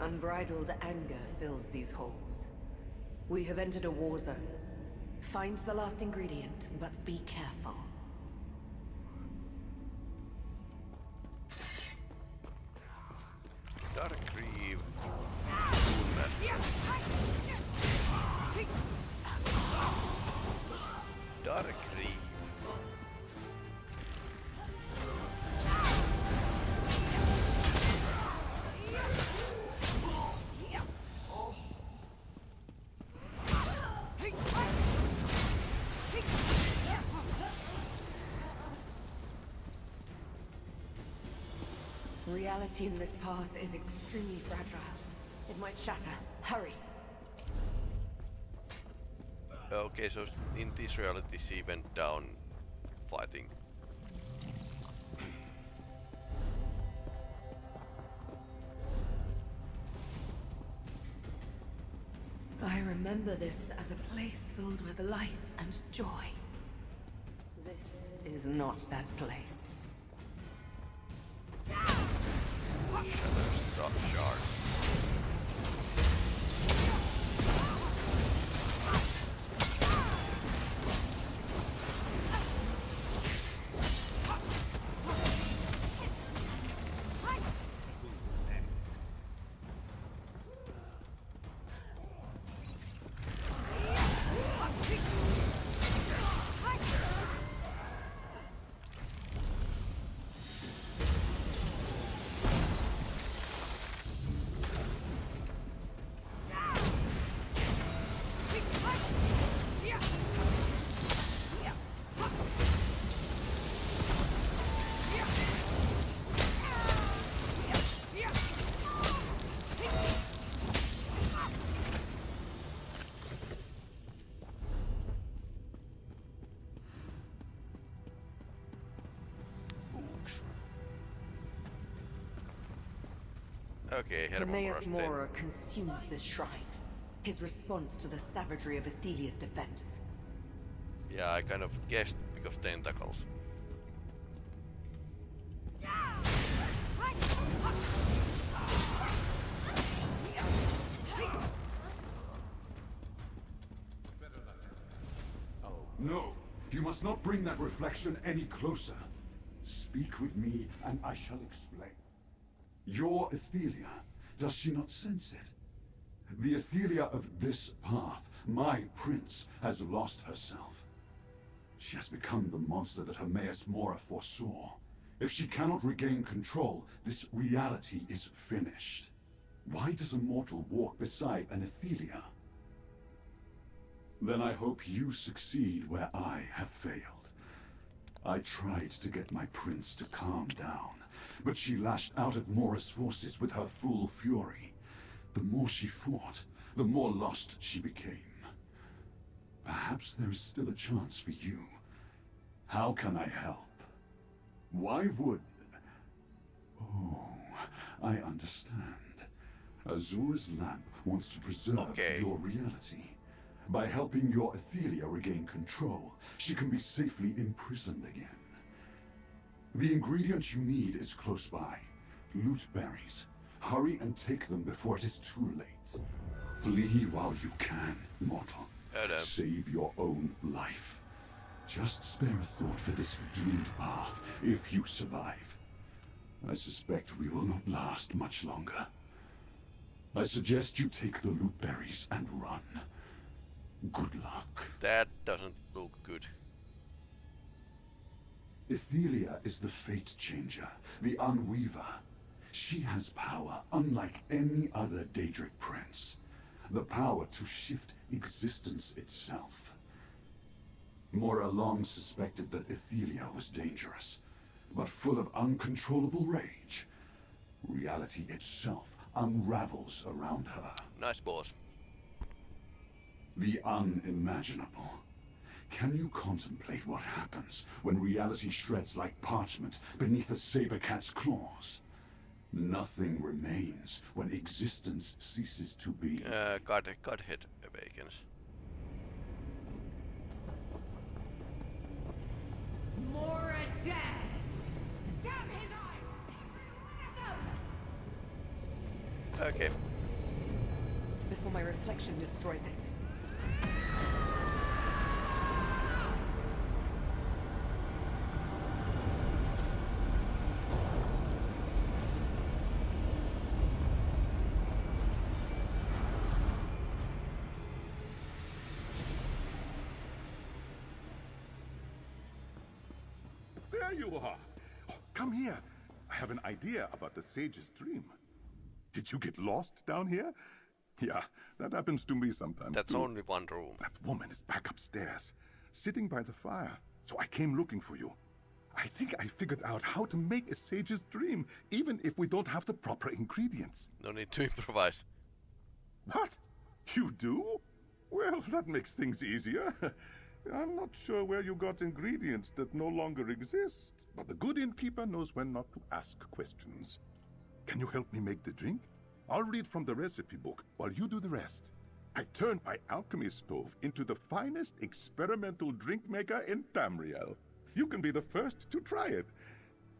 B: Unbridled anger fills these halls. We have entered a war zone. Find the last ingredient, but be careful.
A: Dark Reeve. Dark Reeve.
B: Reality in this path is extremely fragile. It might shatter. Hurry.
A: Okay, so in this reality she went down fighting.
B: I remember this as a place filled with light and joy. This is not that place.
A: Shadow Shard. Okay,
B: Hermaeus Mora consumes this shrine. His response to the savagery of Ithelia's defense.
A: Yeah, I kind of guessed because tentacles.
G: No, you must not bring that reflection any closer. Speak with me, and I shall explain. Your Ithelia, does she not sense it? The Ithelia of this path, my prince, has lost herself. She has become the monster that Hermaeus Mora foresaw. If she cannot regain control, this reality is finished. Why does a mortal walk beside an Ithelia? Then I hope you succeed where I have failed. I tried to get my prince to calm down, but she lashed out at Mora's forces with her full fury. The more she fought, the more lost she became. Perhaps there is still a chance for you. How can I help? Why would... Oh, I understand. Azura's lamp wants to preserve your reality. By helping your Ithelia regain control, she can be safely imprisoned again. The ingredient you need is close by. Loot berries. Hurry and take them before it is too late. Flee while you can, mortal. Save your own life. Just spare a thought for this doomed path if you survive. I suspect we will not last much longer. I suggest you take the loot berries and run. Good luck.
A: That doesn't look good.
G: Ithelia is the fate changer, the unweaver. She has power unlike any other Daedric prince. The power to shift existence itself. Mora long suspected that Ithelia was dangerous, but full of uncontrollable rage. Reality itself unravels around her.
A: Nice boss.
G: The unimaginable. Can you contemplate what happens when reality shreds like parchment beneath a saber cat's claws? Nothing remains when existence ceases to be.
A: Godhead awakens.
B: More deaths! Damn his eyes! Every one of them!
A: Okay.
B: Before my reflection destroys it.
F: There you are. Oh, come here. I have an idea about the sage's dream. Did you get lost down here? Yeah, that happens to me sometimes.
A: That's
F: too.
A: only one room.
F: That woman is back upstairs, sitting by the fire. So I came looking for you. I think I figured out how to make a sage's dream, even if we don't have the proper ingredients.
A: No need to improvise.
F: What? You do? Well, that makes things easier. I'm not sure where you got ingredients that no longer exist, but the good innkeeper knows when not to ask questions. Can you help me make the drink? I'll read from the recipe book while you do the rest. I turned my alchemy stove into the finest experimental drink maker in Tamriel. You can be the first to try it.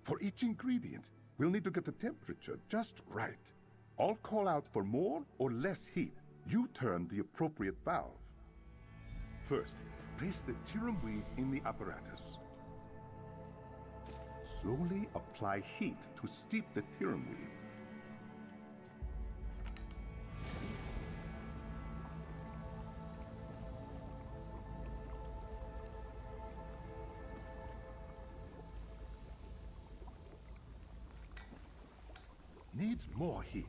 F: For each ingredient, we'll need to get the temperature just right. I'll call out for more or less heat. You turn the appropriate valve. First, place the tirum weed in the apparatus. Slowly apply heat to steep the tirum weed. Needs more heat.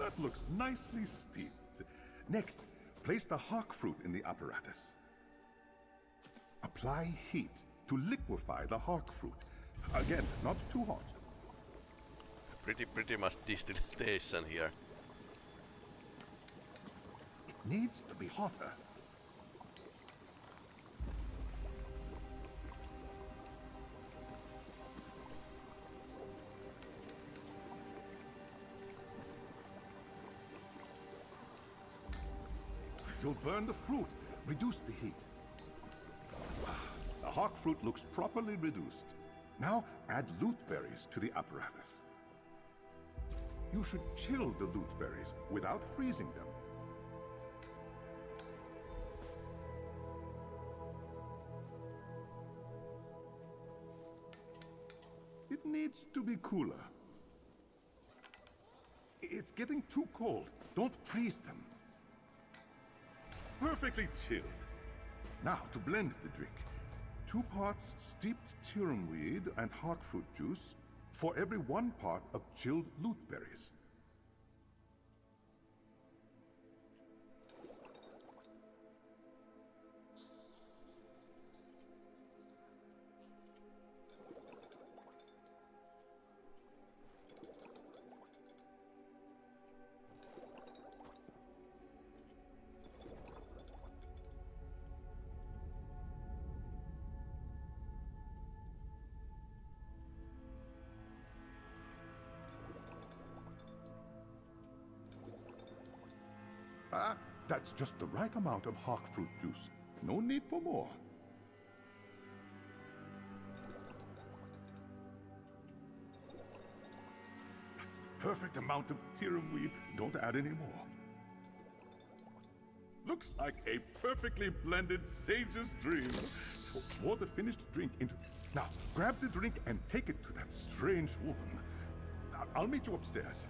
F: That looks nicely steeped. Next, place the hawk fruit in the apparatus. Apply heat to liquefy the hawk fruit. Again, not too hot.
A: Pretty much distillation here.
F: It needs to be hotter. You'll burn the fruit. Reduce the heat. The hawk fruit looks properly reduced. Now add loot berries to the apparatus. You should chill the loot berries without freezing them. It needs to be cooler. It's getting too cold. Don't freeze them. Perfectly chilled. Now to blend the drink. 2 parts steeped tyrum weed and hawkfruit juice for every 1 part of chilled loot berries. That's just the right amount of hawkfruit juice. No need for more. That's the perfect amount of tyrum weed. Don't add any more. Looks like a perfectly blended sage's dream. Pour the finished drink into... Now, grab the drink and take it to that strange woman. I'll meet you upstairs.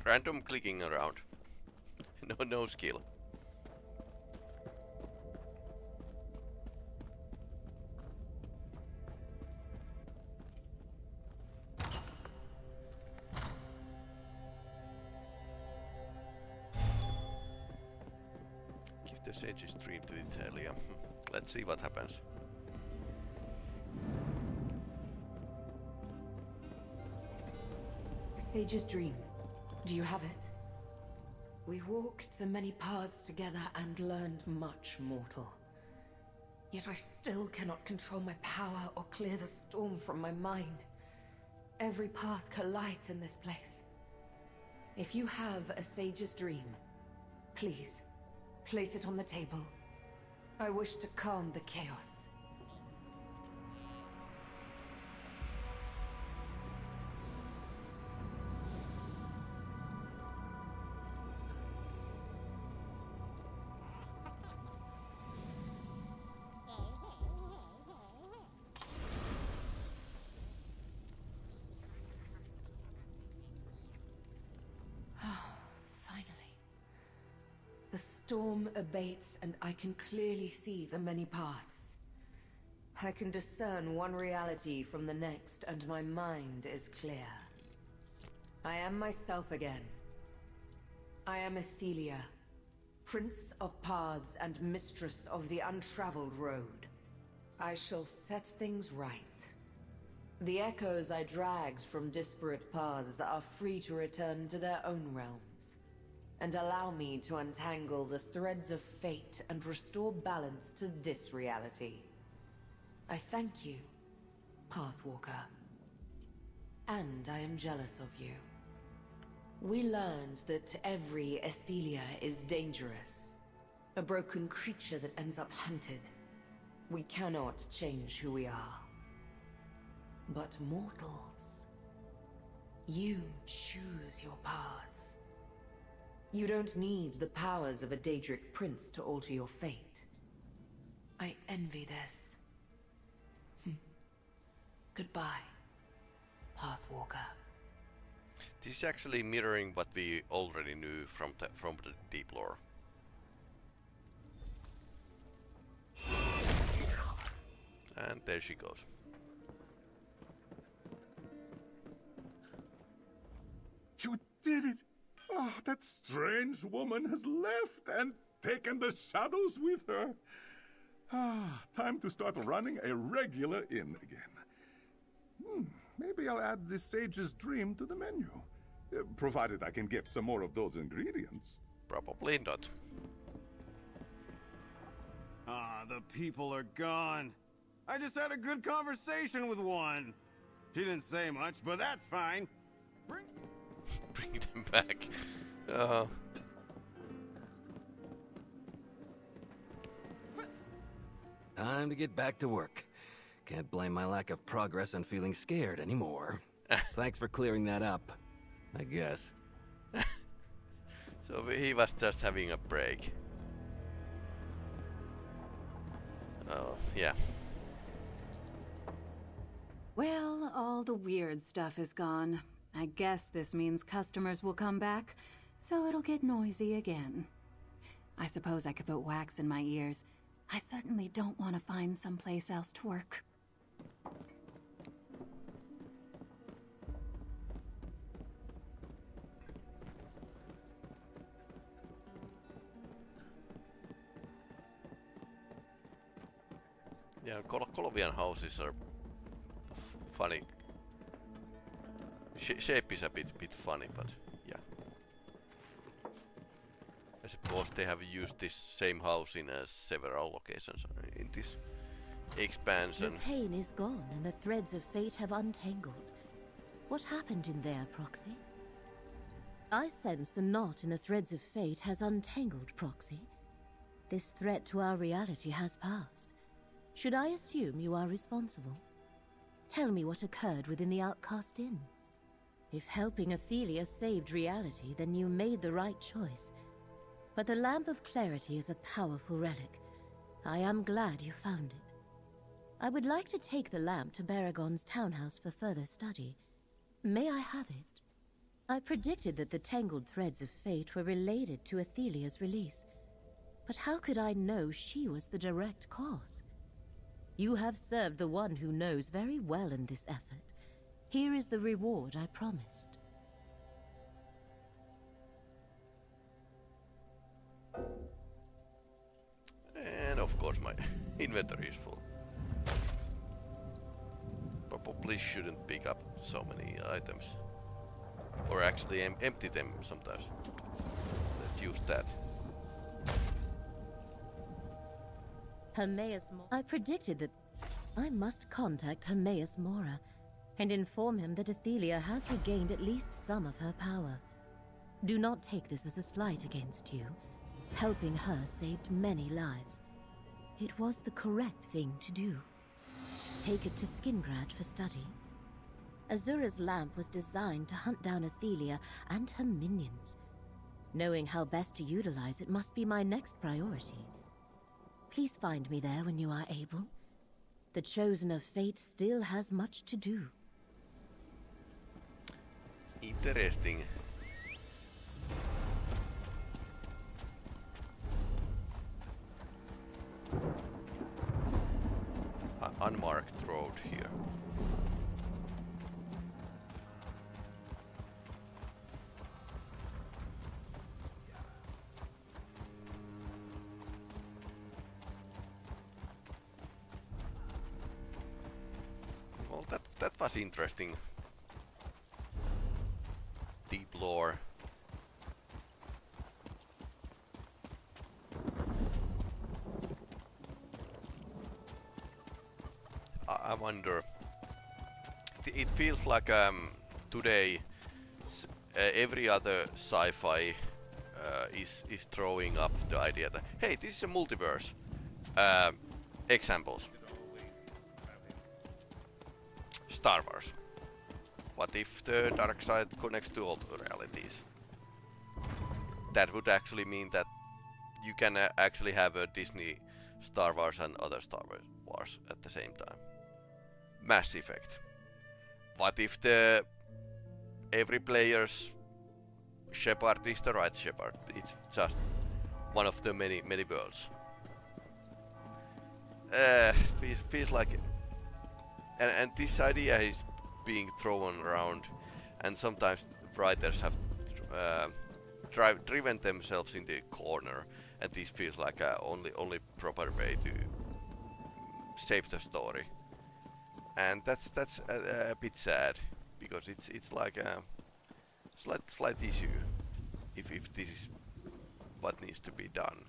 A: Random clicking around. No skill. Give the sage's dream to Ithelia. Let's see what happens.
B: Sage's dream. Do you have it? We walked the many paths together and learned much, mortal. Yet I still cannot control my power or clear the storm from my mind. Every path collides in this place. If you have a sage's dream, please, place it on the table. I wish to calm the chaos. The storm abates, and I can clearly see the many paths. I can discern one reality from the next, and my mind is clear. I am myself again. I am Ithelia, Prince of Paths and Mistress of the Untraveled Road. I shall set things right. The echoes I dragged from disparate paths are free to return to their own realms, and allow me to untangle the threads of fate and restore balance to this reality. I thank you, Pathwalker. And I am jealous of you. We learned that every Ithelia is dangerous. A broken creature that ends up hunted. We cannot change who we are. But mortals, you choose your paths. You don't need the powers of a Daedric prince to alter your fate. I envy this. Goodbye, Pathwalker.
A: This is actually mirroring what we already knew from the deep lore. And there she goes.
F: You did it! Oh, that strange woman has left and taken the shadows with her. Ah, time to start running a regular inn again. Maybe I'll add the sage's dream to the menu. Provided I can get some more of those ingredients.
A: Probably not.
C: Ah, the people are gone. I just had a good conversation with one. She didn't say much, but that's fine.
A: Bring them back.
H: Time to get back to work. Can't blame my lack of progress on feeling scared anymore. Thanks for clearing that up, I guess.
A: So he was just having a break. Oh, yeah.
I: Well, all the weird stuff is gone. I guess this means customers will come back, so it'll get noisy again. I suppose I could put wax in my ears. I certainly don't want to find someplace else to work.
A: Yeah, Colombian houses are funny. Shape is a bit funny, but yeah. I suppose they have used this same house in several locations in this expansion.
E: The pain is gone and the threads of fate have untangled. What happened in there, Proxy? I sense the knot in the threads of fate has untangled, Proxy. This threat to our reality has passed. Should I assume you are responsible? Tell me what occurred within the Outcast Inn. If helping Ithelia saved reality, then you made the right choice. But the Lamp of Clarity is a powerful relic. I am glad you found it. I would like to take the lamp to Baragon's townhouse for further study. May I have it? I predicted that the tangled threads of fate were related to Ithelia's release. But how could I know she was the direct cause? You have served the one who knows very well in this effort. Here is the reward I promised.
A: And of course my inventory is full. Probably shouldn't pick up so many items. Or actually empty them sometimes. Let's use that.
E: I predicted that I must contact Hermaeus Mora and inform him that Ithelia has regained at least some of her power. Do not take this as a slight against you. Helping her saved many lives. It was the correct thing to do. Take it to Skingrad for study. Azura's lamp was designed to hunt down Ithelia and her minions. Knowing how best to utilize it must be my next priority. Please find me there when you are able. The Chosen of Fate still has much to do.
A: Interesting. Unmarked road here. Well, that was interesting. Deep lore. I wonder. It feels like today every other sci-fi is throwing up the idea that hey, this is a multiverse. Examples. Star Wars. What if the dark side connects to all the realities? That would actually mean that you can actually have a Disney Star Wars and other Star Wars at the same time. Mass Effect. What if the every player's Shepard is the right Shepard? It's just one of the many worlds. Feels like, and this idea is being thrown around, and sometimes writers have driven themselves in the corner, and this feels like only proper way to save the story. And that's a bit sad, because it's like a slight issue if this is what needs to be done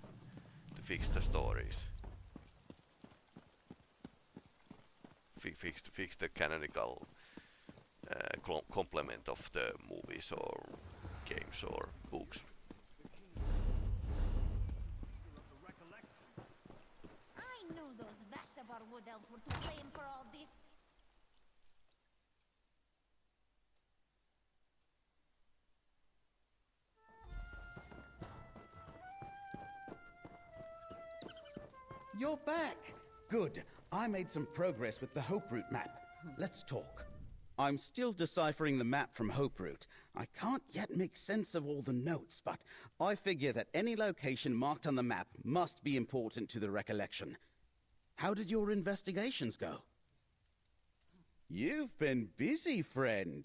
A: to fix the stories, fix the canonical complement of the movies or games or books.
J: I knew those Vashabar wood elves were to blame for all this.
D: You're back! Good. I made some progress with the Hope Route map. Let's talk. I'm still deciphering the map from Hope Route. I can't yet make sense of all the notes, but I figure that any location marked on the map must be important to the recollection. How did your investigations go? You've been busy, friend.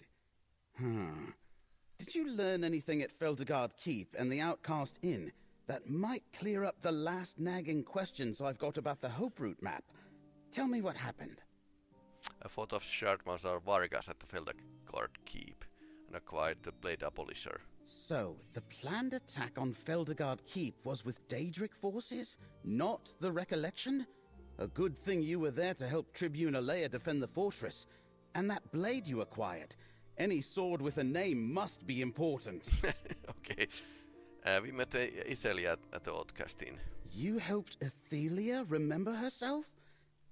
D: Did you learn anything at Feldergard Keep and the Outcast Inn that might clear up the last nagging questions I've got about the Hope Route map? Tell me what happened.
A: I fought off Shardmazar Vargas at the Feldergard Keep and acquired the Blade Abolisher.
D: So, the planned attack on Feldergard Keep was with Daedric forces, not the Recollection? A good thing you were there to help Tribune Alea defend the fortress. And that blade you acquired. Any sword with a name must be important.
A: Okay. We met Ithelia at the Outcast Inn.
D: You helped Ithelia remember herself?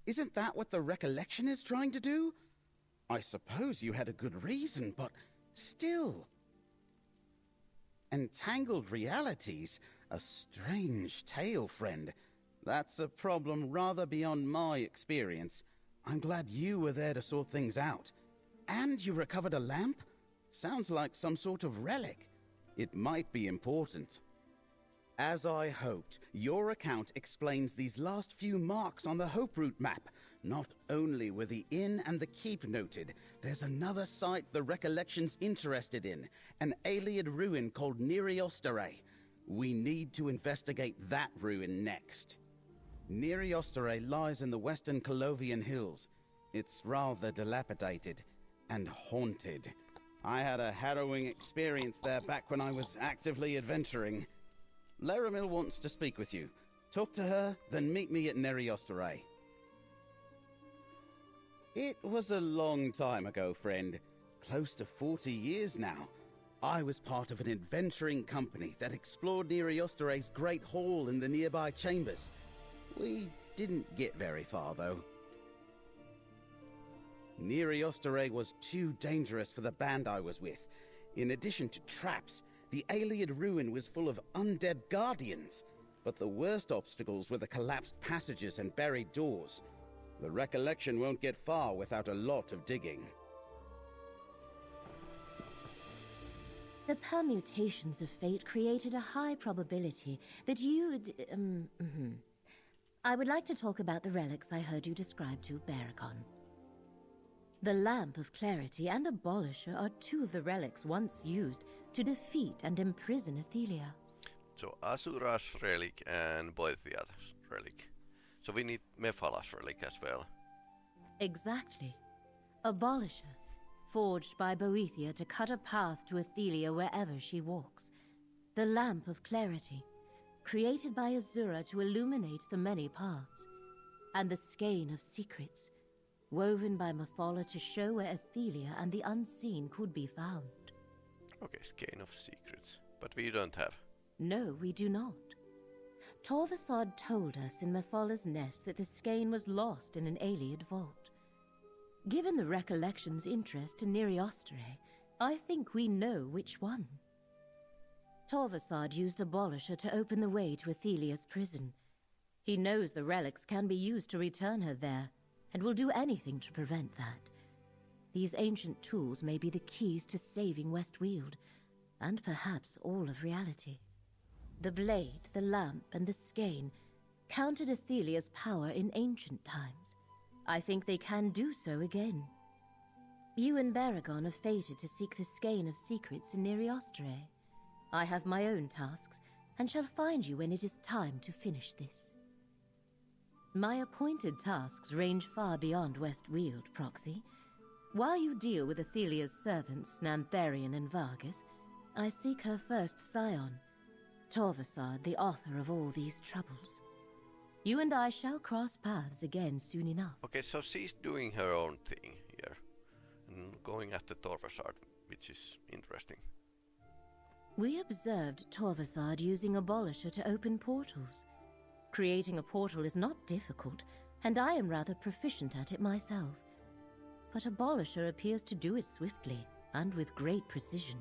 D: Isn't that what the Recollection is trying to do? I suppose you had a good reason, but still. Entangled realities? A strange tale, friend. That's a problem rather beyond my experience. I'm glad you were there to sort things out. And you recovered a lamp? Sounds like some sort of relic. It might be important. As I hoped, your account explains these last few marks on the Hope Route map. Not only were the inn and the keep noted, there's another site the Recollection's interested in, an Aeliad ruin called Neriostare. We need to investigate that ruin next. Neriostare lies in the western Colovian hills. It's rather dilapidated and haunted. I had a harrowing experience there back when I was actively adventuring. Laramil wants to speak with you. Talk to her, then meet me at Neriostare. It was a long time ago, friend. Close to 40 years now. I was part of an adventuring company that explored Neriostare's great hall in the nearby chambers. We didn't get very far, though. Neriostare was too dangerous for the band I was with. In addition to traps, the Aeliad ruin was full of undead guardians. But the worst obstacles were the collapsed passages and buried doors. The Recollection won't get far without a lot of digging.
E: The permutations of fate created a high probability that you'd... I would like to talk about the relics I heard you describe to Baragon. The Lamp of Clarity and Abolisher are two of the relics once used to defeat and imprison Ithelia.
A: So Asura's relic and Boethiah's relic. So we need Mephala's relic as well.
E: Exactly. Abolisher, forged by Boethia to cut a path to Ithelia wherever she walks. The Lamp of Clarity, created by Azura to illuminate the many paths. And the Skein of Secrets, woven by Mephala to show where Ithelia and the unseen could be found.
A: Okay, Skein of Secrets. But we don't have.
E: No, we do not. Torvasad told us in Mephala's nest that the skein was lost in an Aeliad vault. Given the Recollection's interest in Neriostare, I think we know which one. Torvasad used Abolisher to open the way to Ithelia's prison. He knows the relics can be used to return her there, and will do anything to prevent that. These ancient tools may be the keys to saving Westweald, and perhaps all of reality. The blade, the lamp, and the skein countered Ithelia's power in ancient times. I think they can do so again. You and Baragon are fated to seek the Skein of Secrets in Neriostare. I have my own tasks, and shall find you when it is time to finish this. My appointed tasks range far beyond Westweald, Proxy. While you deal with Ithelia's servants, Nantharian and Vargas, I seek her first scion, Torvasad, the author of all these troubles. You and I shall cross paths again soon enough.
A: Okay, so she's doing her own thing here. And going after Torvasad, which is interesting.
E: We observed Torvasad using Abolisher to open portals. Creating a portal is not difficult, and I am rather proficient at it myself. But Abolisher appears to do it swiftly, and with great precision.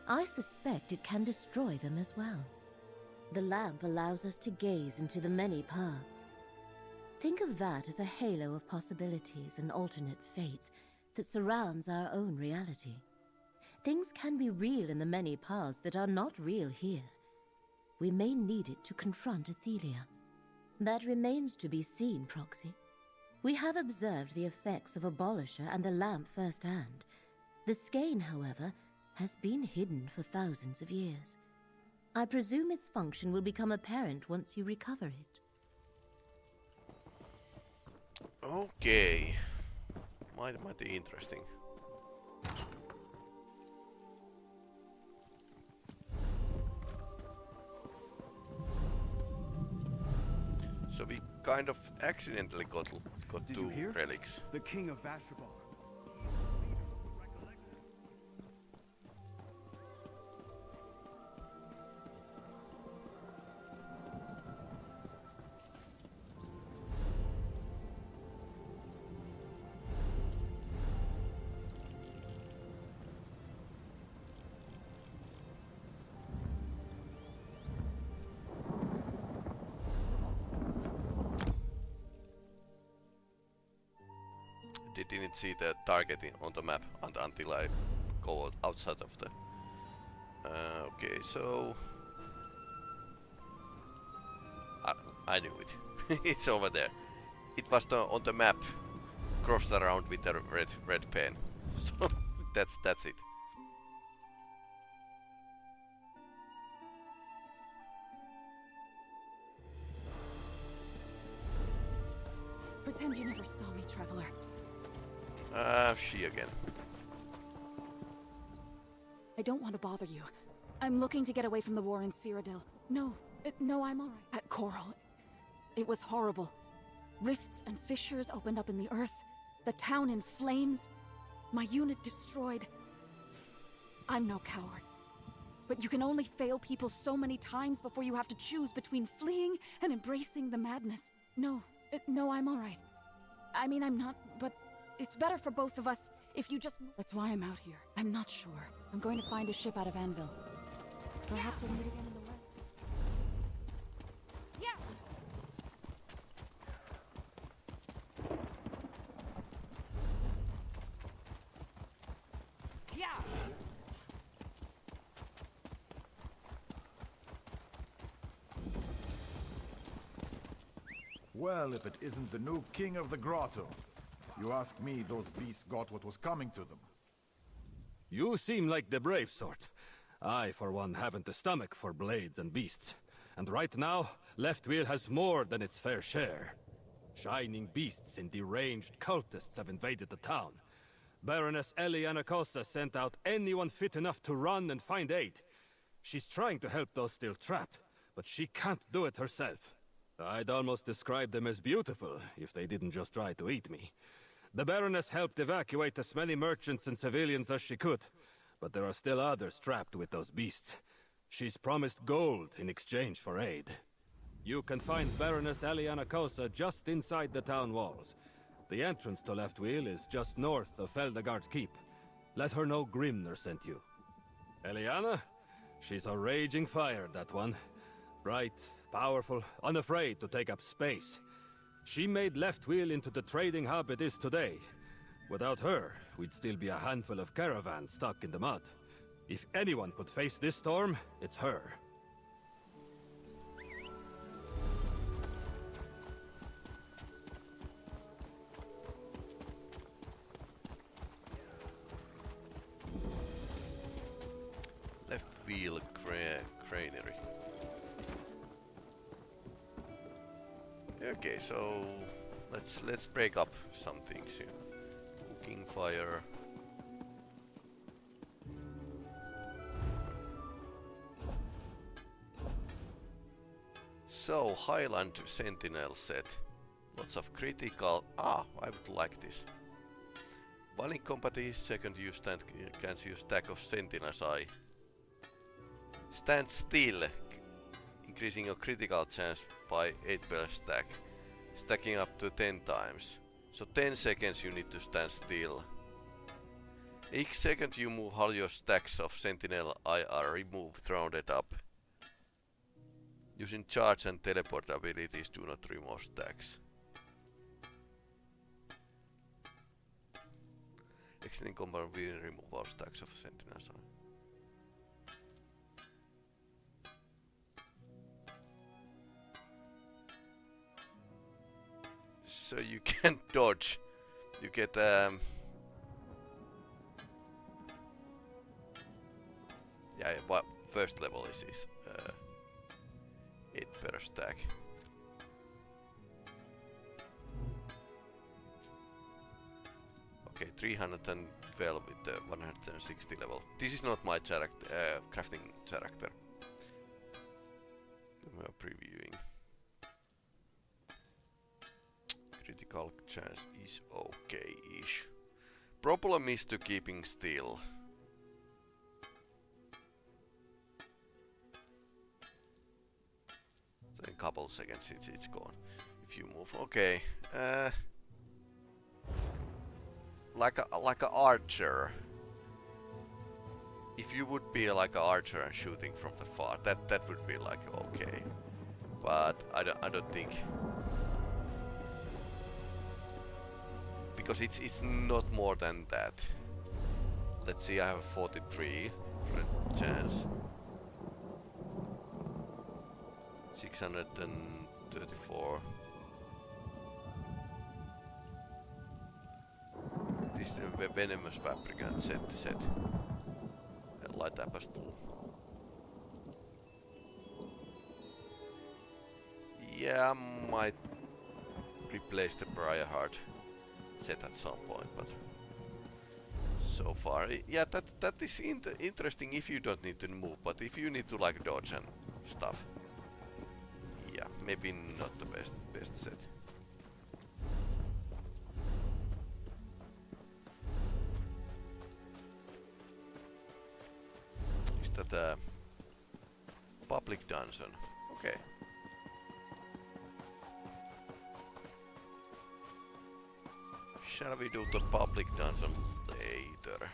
E: I suspect it can destroy them as well. The lamp allows us to gaze into the many paths. Think of that as a halo of possibilities and alternate fates that surrounds our own reality. Things can be real in the many paths that are not real here. We may need it to confront Ithelia. That remains to be seen, Proxy. We have observed the effects of Abolisher and the lamp firsthand. The skein, however, has been hidden for thousands of years. I presume its function will become apparent once you recover it.
A: Okay. Might be interesting. So we kind of accidentally got
C: Did
A: two
C: you hear?
A: relics.
C: The king of Vashabal.
A: Didn't see the targeting on the map until I go outside of the... okay, so... I knew it. It's over there. It was on the map, crossed around with a red pen. So that's it.
I: Pretend you never saw me, Traveler.
A: She again.
I: I don't want to bother you. I'm looking to get away from the war in Cyrodiil. No, I'm alright. At Coral, it was horrible. Rifts and fissures opened up in the earth. The town in flames. My unit destroyed. I'm no coward. But you can only fail people so many times before you have to choose between fleeing and embracing the madness. No, I'm alright. I mean, I'm not, but it's better for both of us if you just... That's why I'm out here. I'm not sure. I'm going to find a ship out of Anvil. Perhaps we'll meet again in the west. Yeah! Yeah!
K: Well, if it isn't the new king of the grotto. You ask me, those beasts got what was coming to them.
H: You seem like the brave sort. I, for one, haven't the stomach for blades and beasts. And right now, Left Wheel has more than its fair share. Shining beasts and deranged cultists have invaded the town. Baroness Elianacosa sent out anyone fit enough to run and find aid. She's trying to help those still trapped, but she can't do it herself. I'd almost describe them as beautiful, if they didn't just try to eat me. The Baroness helped evacuate as many merchants and civilians as she could, but there are still others trapped with those beasts. She's promised gold in exchange for aid. You can find Baroness Elianacosa just inside the town walls. The entrance to Left Wheel is just north of Feldegard Keep. Let her know Grimner sent you. Eliana? She's a raging fire, that one. Bright, powerful, unafraid to take up space. She made Left Wheel into the trading hub it is today. Without her, we'd still be a handful of caravans stuck in the mud. If anyone could face this storm, it's her.
A: Left Wheel Granary. Okay, so let's break up some things here. Cooking fire. So Highland Sentinel set. Lots of critical. I would like this. While in combat, each second you stand can use stack of Sentinel's Eye. Stand still, increasing your critical chance by 8 per stack, stacking up to 10 times. So 10 seconds you need to stand still. Each second you move, all your stacks of Sentinel Eye are removed, rounded up. Using charge and teleport abilities do not remove stacks. Extending combat will remove all stacks of sentinels. So you can dodge. You get yeah, well, first level is 8 per stack. Okay, 312 with the 160 level. This is not my crafting character. We are previewing. Critical chance is okay-ish. Problem is to keeping still. So in a couple seconds it's gone. If you move, okay. Like a archer. If you would be like an archer and shooting from the far, that would be like okay. But I don't think, because it's not more than that. Let's see, I have a 43 chance. 634. This is the venomous fabricant set. Light tapastuu. Yeah, I might replace the Briarheart set at some point, but so far, yeah, that is interesting if you don't need to move, but if you need to like dodge and stuff, yeah, maybe not the best set. Is that a public dungeon? Okay. Shall we do the public dungeon later?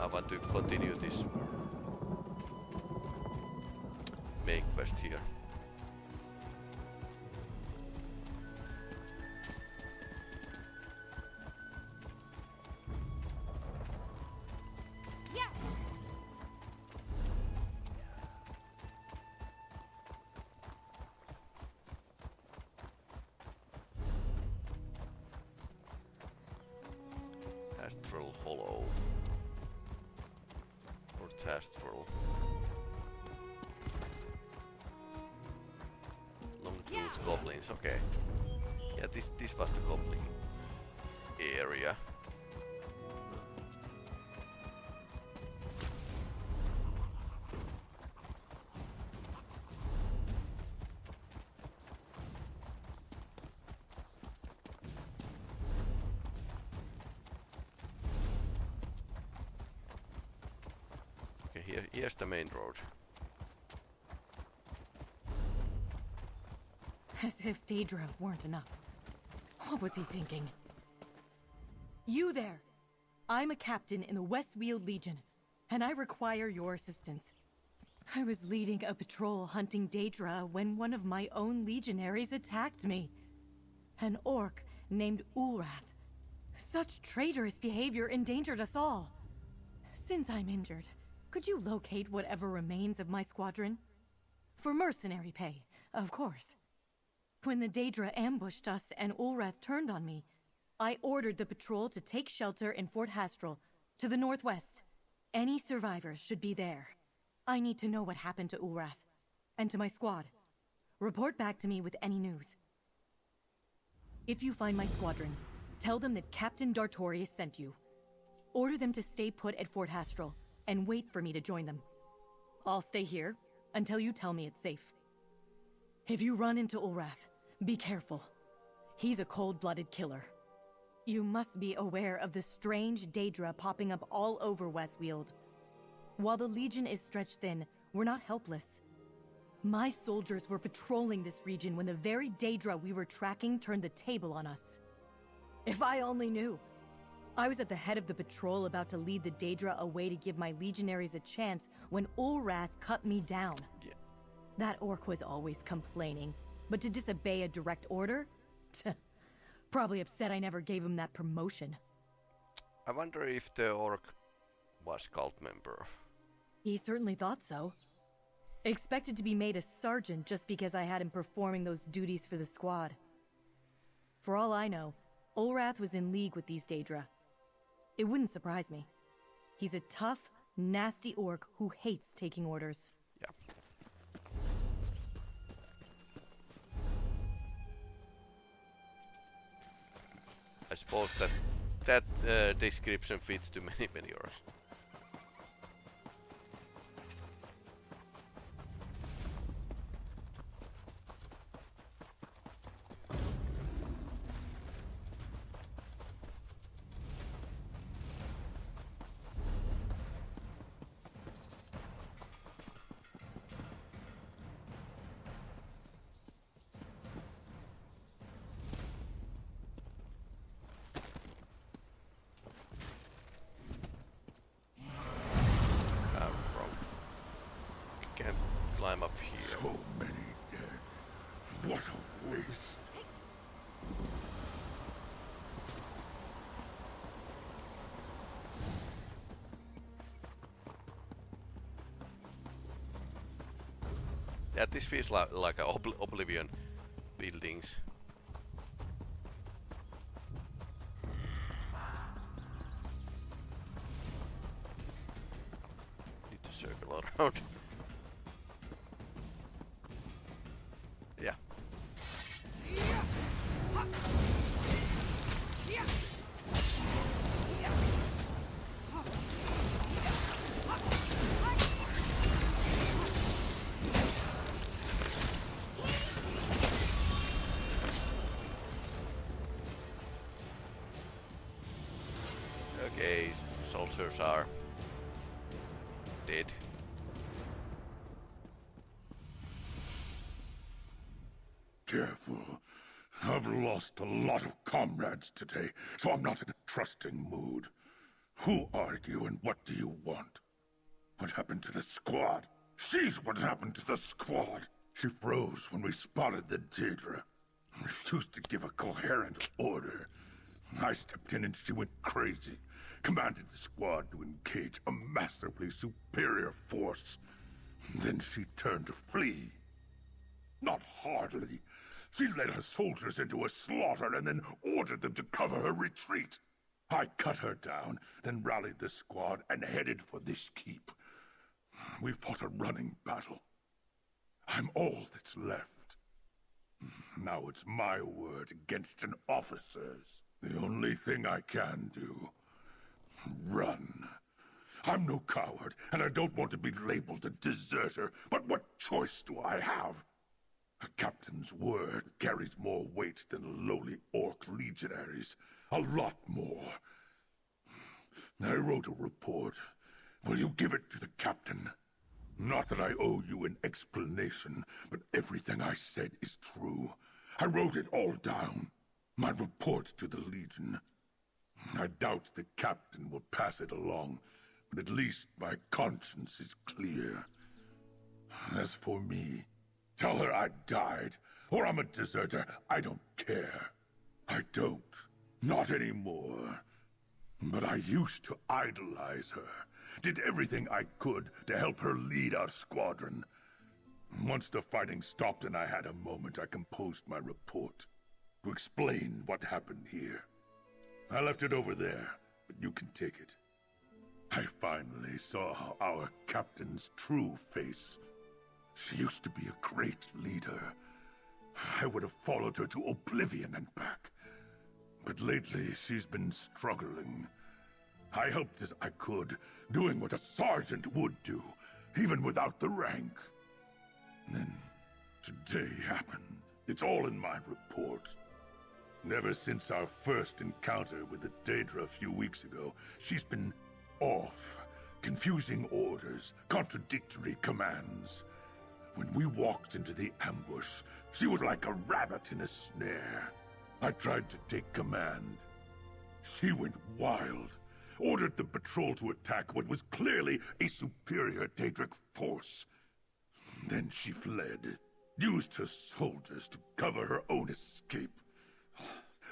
A: I want to continue this main quest here. Astral Hollow or Tastral. Long-toothed goblins, okay. Yeah, this was the goblin area. Here's the main road.
L: As if Daedra weren't enough. What was he thinking? You there! I'm a captain in the Westweald Legion, and I require your assistance. I was leading a patrol hunting Daedra when one of my own legionaries attacked me. An orc named Ulrath. Such traitorous behavior endangered us all. Since I'm injured, could you locate whatever remains of my squadron? For mercenary pay, of course. When the Daedra ambushed us and Ulrath turned on me, I ordered the patrol to take shelter in Fort Hastral, to the northwest. Any survivors should be there. I need to know what happened to Ulrath, and to my squad. Report back to me with any news. If you find my squadron, tell them that Captain Dartorius sent you. Order them to stay put at Fort Hastral, and wait for me to join them. I'll stay here until you tell me it's safe. If you run into Ulrath, be careful. He's a cold-blooded killer. You must be aware of the strange Daedra popping up all over Westweald. While the Legion is stretched thin, we're not helpless. My soldiers were patrolling this region when the very Daedra we were tracking turned the table on us. If I only knew. I was at the head of the patrol about to lead the Daedra away to give my legionaries a chance when Ulrath cut me down.
A: Yeah.
L: That orc was always complaining, but to disobey a direct order? Probably upset I never gave him that promotion.
A: I wonder if the orc was cult member.
L: He certainly thought so. Expected to be made a sergeant just because I had him performing those duties for the squad. For all I know, Ulrath was in league with these Daedra. It wouldn't surprise me. He's a tough, nasty orc who hates taking orders.
A: Yeah. I suppose that description fits to many orcs. Climb up here.
F: So many dead. What a waste.
A: Yeah, this feels like a Oblivion buildings. Need to circle around. Yeah. Okay, soldiers are dead.
F: Careful. I've lost a lot of comrades today, so I'm not in a trusting mood. Who are you and what do you want? What happened to the squad? She's what happened to the squad. She froze when we spotted the Daedra. Refused to give a coherent order. I stepped in and she went crazy. Commanded the squad to engage a massively superior force. Then she turned to flee. Not hardly. She led her soldiers into a slaughter and then ordered them to cover her retreat. I cut her down, then rallied the squad and headed for this keep. We fought a running battle. I'm all that's left. Now it's my word against an officer's. The only thing I can do. Run. I'm no coward, and I don't want to be labeled a deserter, but what choice do I have? A captain's word carries more weight than lowly orc legionaries. A lot more. I wrote a report. Will you give it to the captain? Not that I owe you an explanation, but everything I said is true. I wrote it all down. My report to the Legion. I doubt the captain will pass it along, but at least my conscience is clear. As for me, tell her I died, or I'm a deserter. I don't care. I don't. Not anymore. But I used to idolize her. Did everything I could to help her lead our squadron. Once the fighting stopped and I had a moment, I composed my report to explain what happened here. I left it over there, but you can take it. I finally saw our captain's true face. She used to be a great leader. I would have followed her to oblivion and back. But lately, she's been struggling. I helped as I could, doing what a sergeant would do, even without the rank. Then, today happened. It's all in my report. Ever since our first encounter with the Daedra a few weeks ago, she's been off. Confusing orders, contradictory commands. When we walked into the ambush, she was like a rabbit in a snare. I tried to take command. She went wild, ordered the patrol to attack what was clearly a superior Daedric force. Then she fled, used her soldiers to cover her own escape.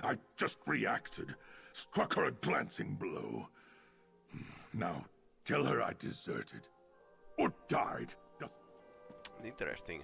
F: I just reacted. Struck her a glancing blow. Now, tell her I deserted. Or died.
A: Interesting.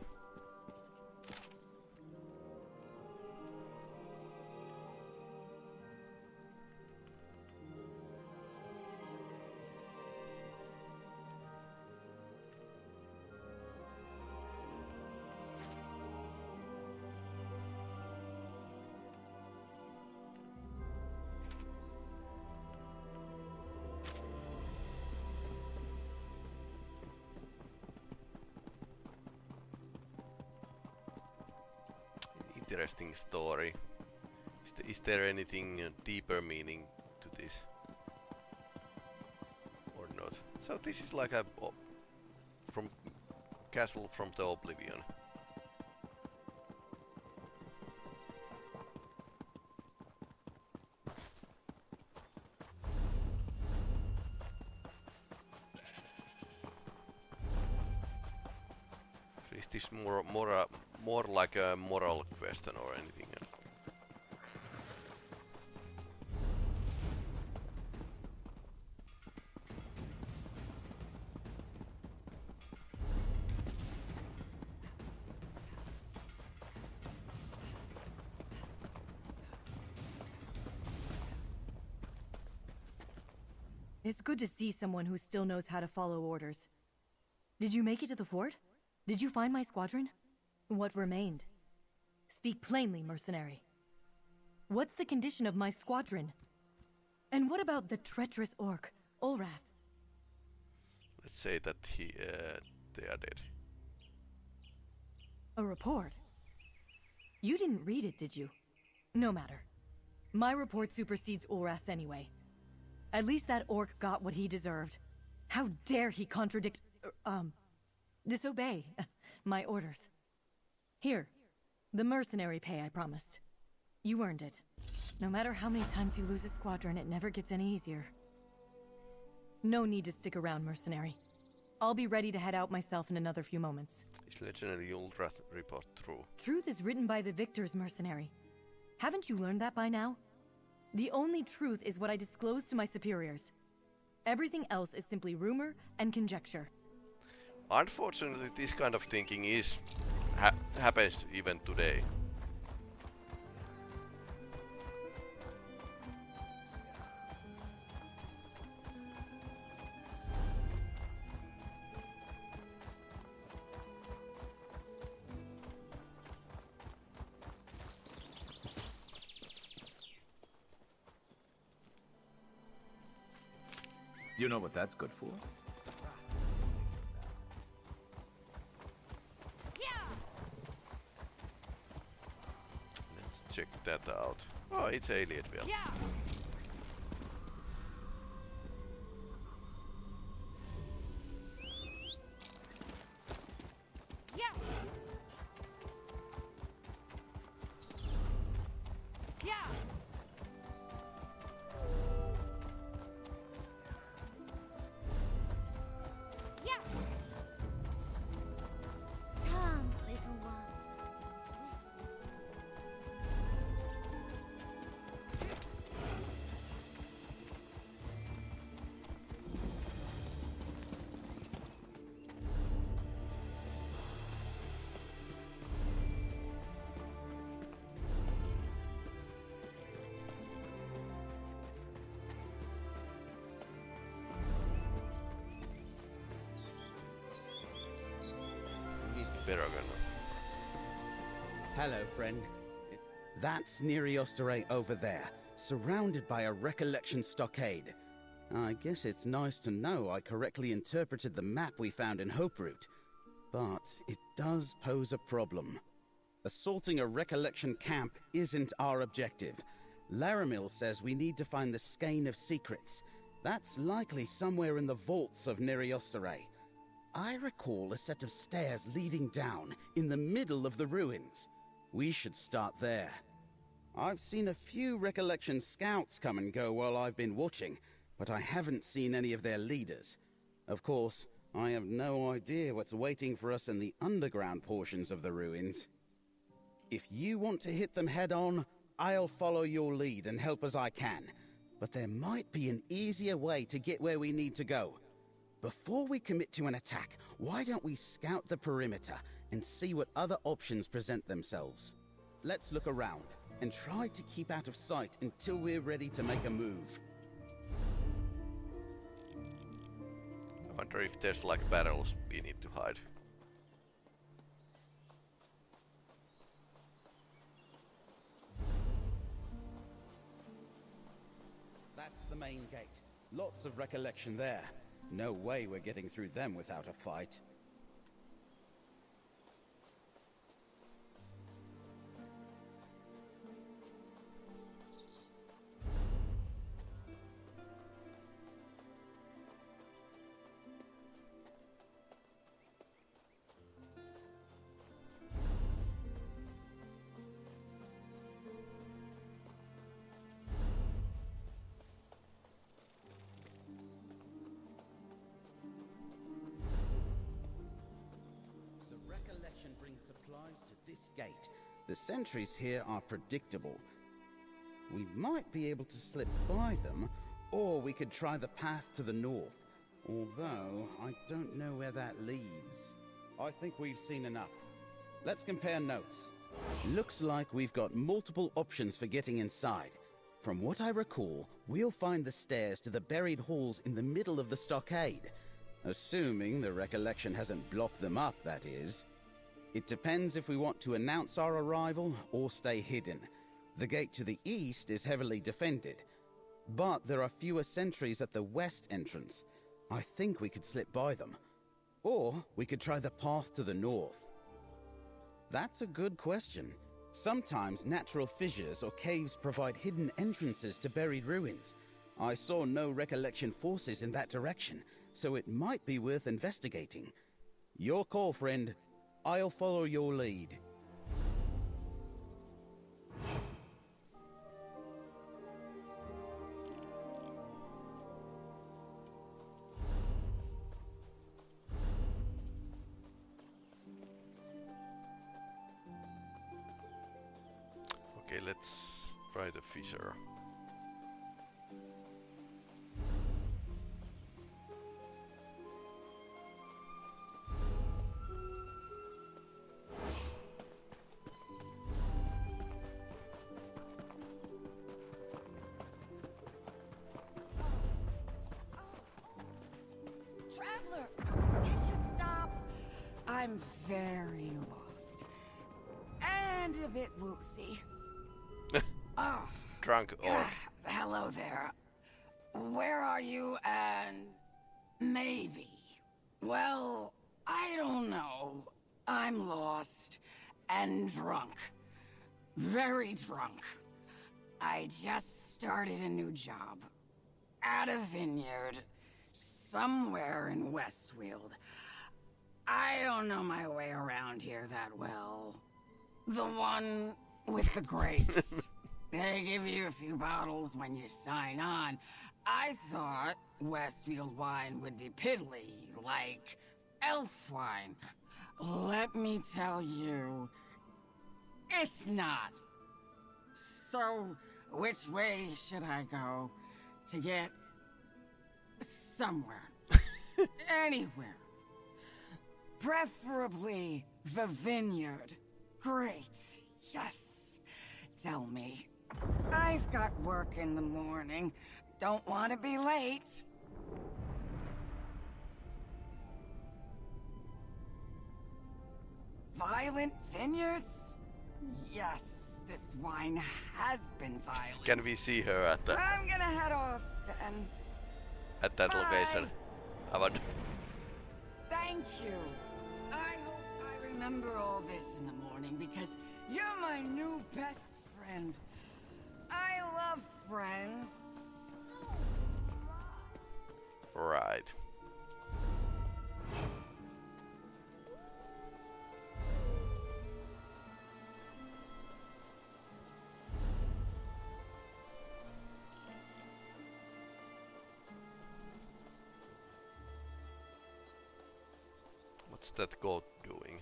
A: Interesting story. Is there anything deeper meaning to this? Or not? So this is like a from Castle from the Oblivion. So is this more like a moral question or anything?
L: It's good to see someone who still knows how to follow orders. Did you make it to the fort? Did you find my squadron? What remained? Speak plainly, mercenary. What's the condition of my squadron? And what about the treacherous orc, Olrath?
A: Let's say that they are dead.
L: A report? You didn't read it, did you? No matter. My report supersedes Olrath's anyway. At least that orc got what he deserved. How dare he disobey my orders. Here, the mercenary pay I promised. You earned it. No matter how many times you lose a squadron, it never gets any easier. No need to stick around, mercenary. I'll be ready to head out myself in another few moments.
A: Is legendary Uldrath report true?
L: Truth is written by the victors, mercenary. Haven't you learned that by now? The only truth is what I disclose to my superiors. Everything else is simply rumor and conjecture.
A: Unfortunately, this kind of thinking happens even today.
M: You know what that's good for?
A: Let's check that out. Oh, it's Ithelia.
J: Come, little one.
A: Meet Beragon.
D: Hello, friend. That's Neriostare over there, surrounded by a recollection stockade. I guess it's nice to know I correctly interpreted the map we found in Hoperoot. But it does pose a problem. Assaulting a recollection camp isn't our objective. Laramil says we need to find the Skein of Secrets. That's likely somewhere in the vaults of Neriostare. I recall a set of stairs leading down in the middle of the ruins. We should start there. I've seen a few recollection scouts come and go while I've been watching, but I haven't seen any of their leaders. Of course, I have no idea what's waiting for us in the underground portions of the ruins. If you want to hit them head on, I'll follow your lead and help as I can. But there might be an easier way to get where we need to go. Before we commit to an attack, why don't we scout the perimeter and see what other options present themselves? Let's look around and try to keep out of sight until we're ready to make a move.
A: I wonder if there's like barrels we need to hide.
D: That's the main gate. Lots of recollection there. No way we're getting through them without a fight. Gate. The sentries here are predictable. We might be able to slip by them, or we could try the path to the north. Although, I don't know where that leads. I think we've seen enough. Let's compare notes. Looks like we've got multiple options for getting inside. From what I recall, we'll find the stairs to the buried halls in the middle of the stockade. Assuming the recollection hasn't blocked them up, that is. It depends if we want to announce our arrival or stay hidden. The gate to the east is heavily defended, but there are fewer sentries at the west entrance. I think we could slip by them. Or we could try the path to the north. That's a good question. Sometimes natural fissures or caves provide hidden entrances to buried ruins. I saw no recollection forces in that direction, so it might be worth investigating. Your call, friend. I'll follow your lead.
A: Okay, let's try the fissure.
M: I'm very lost. And a bit woozy. Oh.
A: Drunk orc.
M: Hello there. Where are you and... maybe? Well, I don't know. I'm lost and drunk. Very drunk. I just started a new job. At a vineyard. Somewhere in Westfield. I don't know my way around here that well. The one with the grapes. They give you a few bottles when you sign on. I thought Westfield wine would be piddly, like elf wine. Let me tell you, it's not. So, which way should I go to get somewhere? Anywhere. Preferably the vineyard. Great. Yes. Tell me. I've got work in the morning. Don't want to be late. Violent vineyards? Yes, this wine has been violent.
A: Can we see her at the...
M: I'm gonna head off then.
A: At that location? I wonder.
M: Thank you. I hope I remember all this in the morning because you're my new best friend. I love friends.
A: Right. What's that goat doing?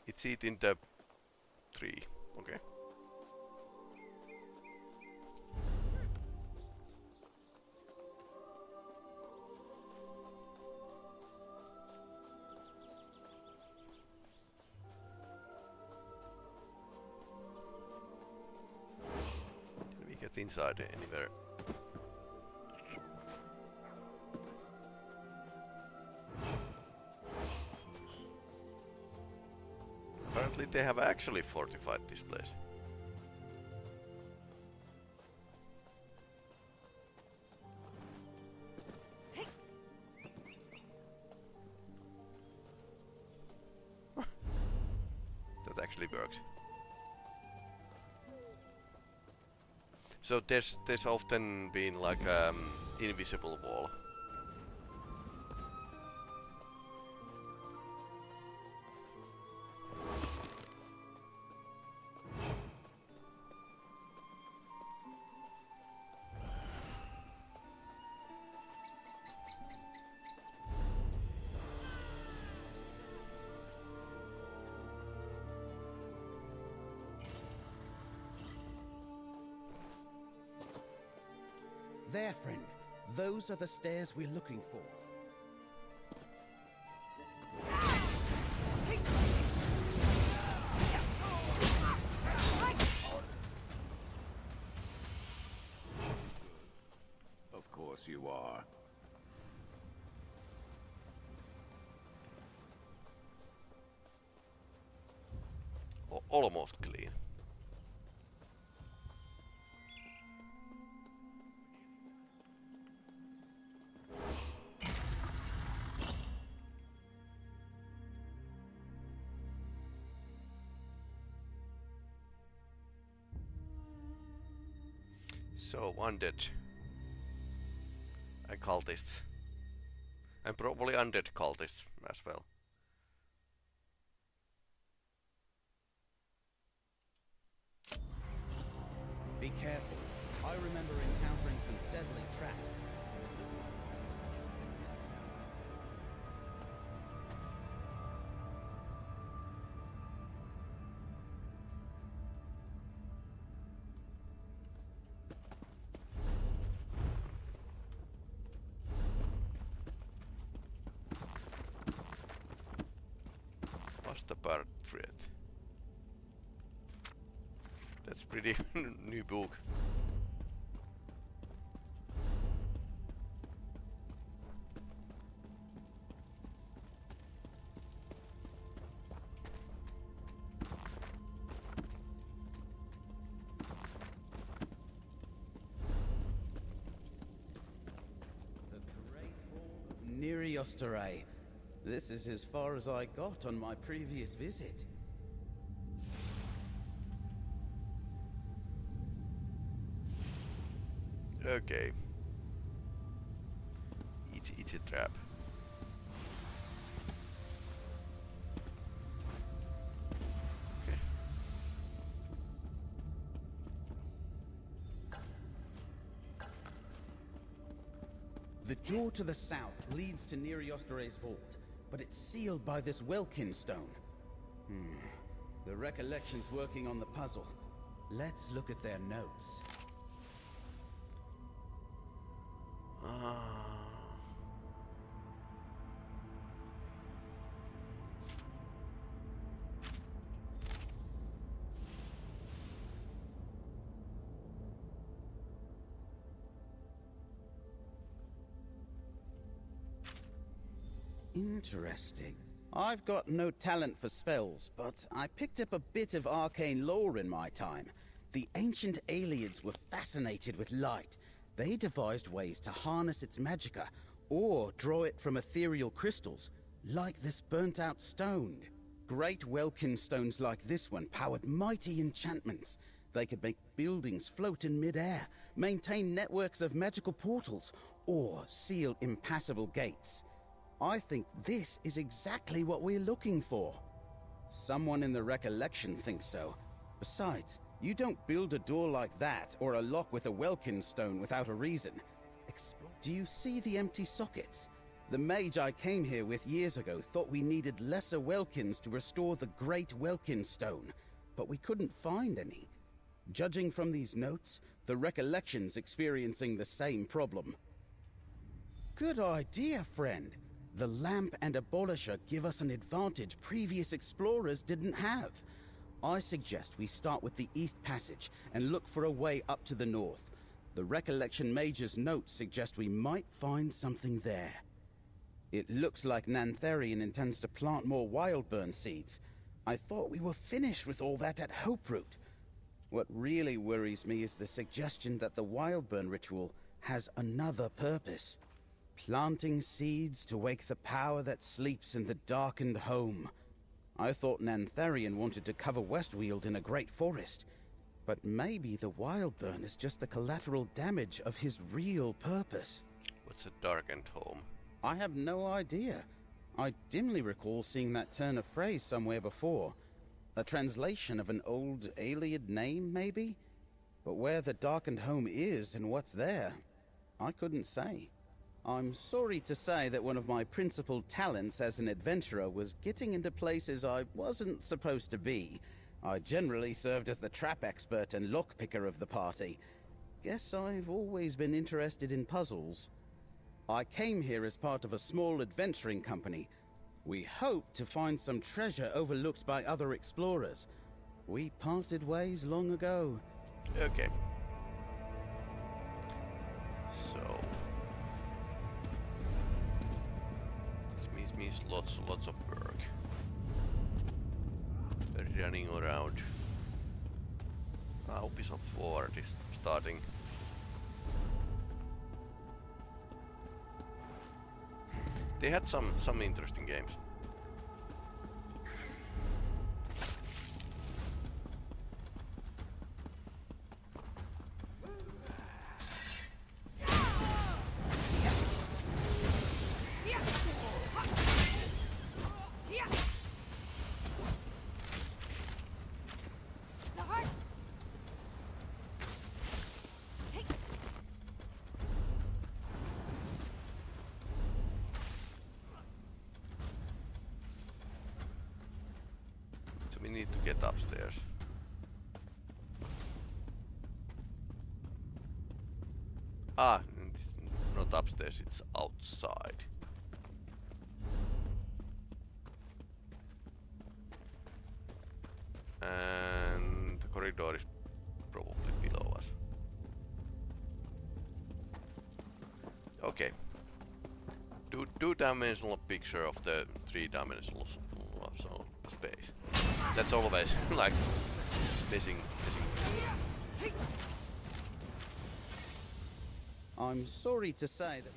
A: It's eating the tree. Okay. inside anywhere. Apparently they have actually fortified this place. That actually works. So there's often been like invisible wall.
D: There, friend. Those are the stairs we're looking for.
F: Of course you are.
A: Almost clean. So, undead and cultists. And probably undead cultists as well.
D: Be careful. I remember encountering some deadly traps.
A: What's the part threat? That's pretty new book.
D: The Great Hall of Neriosterae. This is as far as I got on my previous visit.
A: Okay. It's a trap. Okay.
D: The door to the south leads to Neriosterae's vault, but it's sealed by this Welkin stone. The Recollection's working on the puzzle. Let's look at their notes. Interesting. I've got no talent for spells, but I picked up a bit of arcane lore in my time. The ancient Aelids were fascinated with light. They devised ways to harness its magicka, or draw it from ethereal crystals, like this burnt-out stone. Great Welkin stones like this one powered mighty enchantments. They could make buildings float in mid-air, maintain networks of magical portals, or seal impassable gates. I think this is exactly what we're looking for. Someone in the Recollection thinks so. Besides, you don't build a door like that or a lock with a Welkin stone without a reason. Do you see the empty sockets? The mage I came here with years ago thought we needed lesser Welkins to restore the Great Welkin Stone, but we couldn't find any. Judging from these notes, the Recollection's experiencing the same problem. Good idea, friend. The lamp and abolisher give us an advantage previous explorers didn't have. I suggest we start with the East Passage and look for a way up to the north. The Recollection Mage's notes suggest we might find something there. It looks like Nantharian intends to plant more Wildburn seeds. I thought we were finished with all that at Hoperoot. What really worries me is the suggestion that the Wildburn ritual has another purpose. Planting seeds to wake the power that sleeps in the darkened home. I thought Nantharian wanted to cover Westweald in a great forest. But maybe the Wildburn is just the collateral damage of his real purpose.
A: What's a darkened home?
D: I have no idea. I dimly recall seeing that turn of phrase somewhere before. A translation of an old Ayleid name, maybe? But where the darkened home is and what's there, I couldn't say. I'm sorry to say that one of my principal talents as an adventurer was getting into places I wasn't supposed to be. I generally served as the trap expert and lockpicker of the party. Guess I've always been interested in puzzles. I came here as part of a small adventuring company. We hoped to find some treasure overlooked by other explorers. We parted ways long ago.
A: Okay. So this means lots of work. Running around. Ubisoft Forward is starting. They had some interesting games. We need to get upstairs. It's not upstairs, it's outside. And the corridor is probably below us. Okay. Two-dimensional picture of the three-dimensional space. That's always like missing.
D: I'm sorry to say that.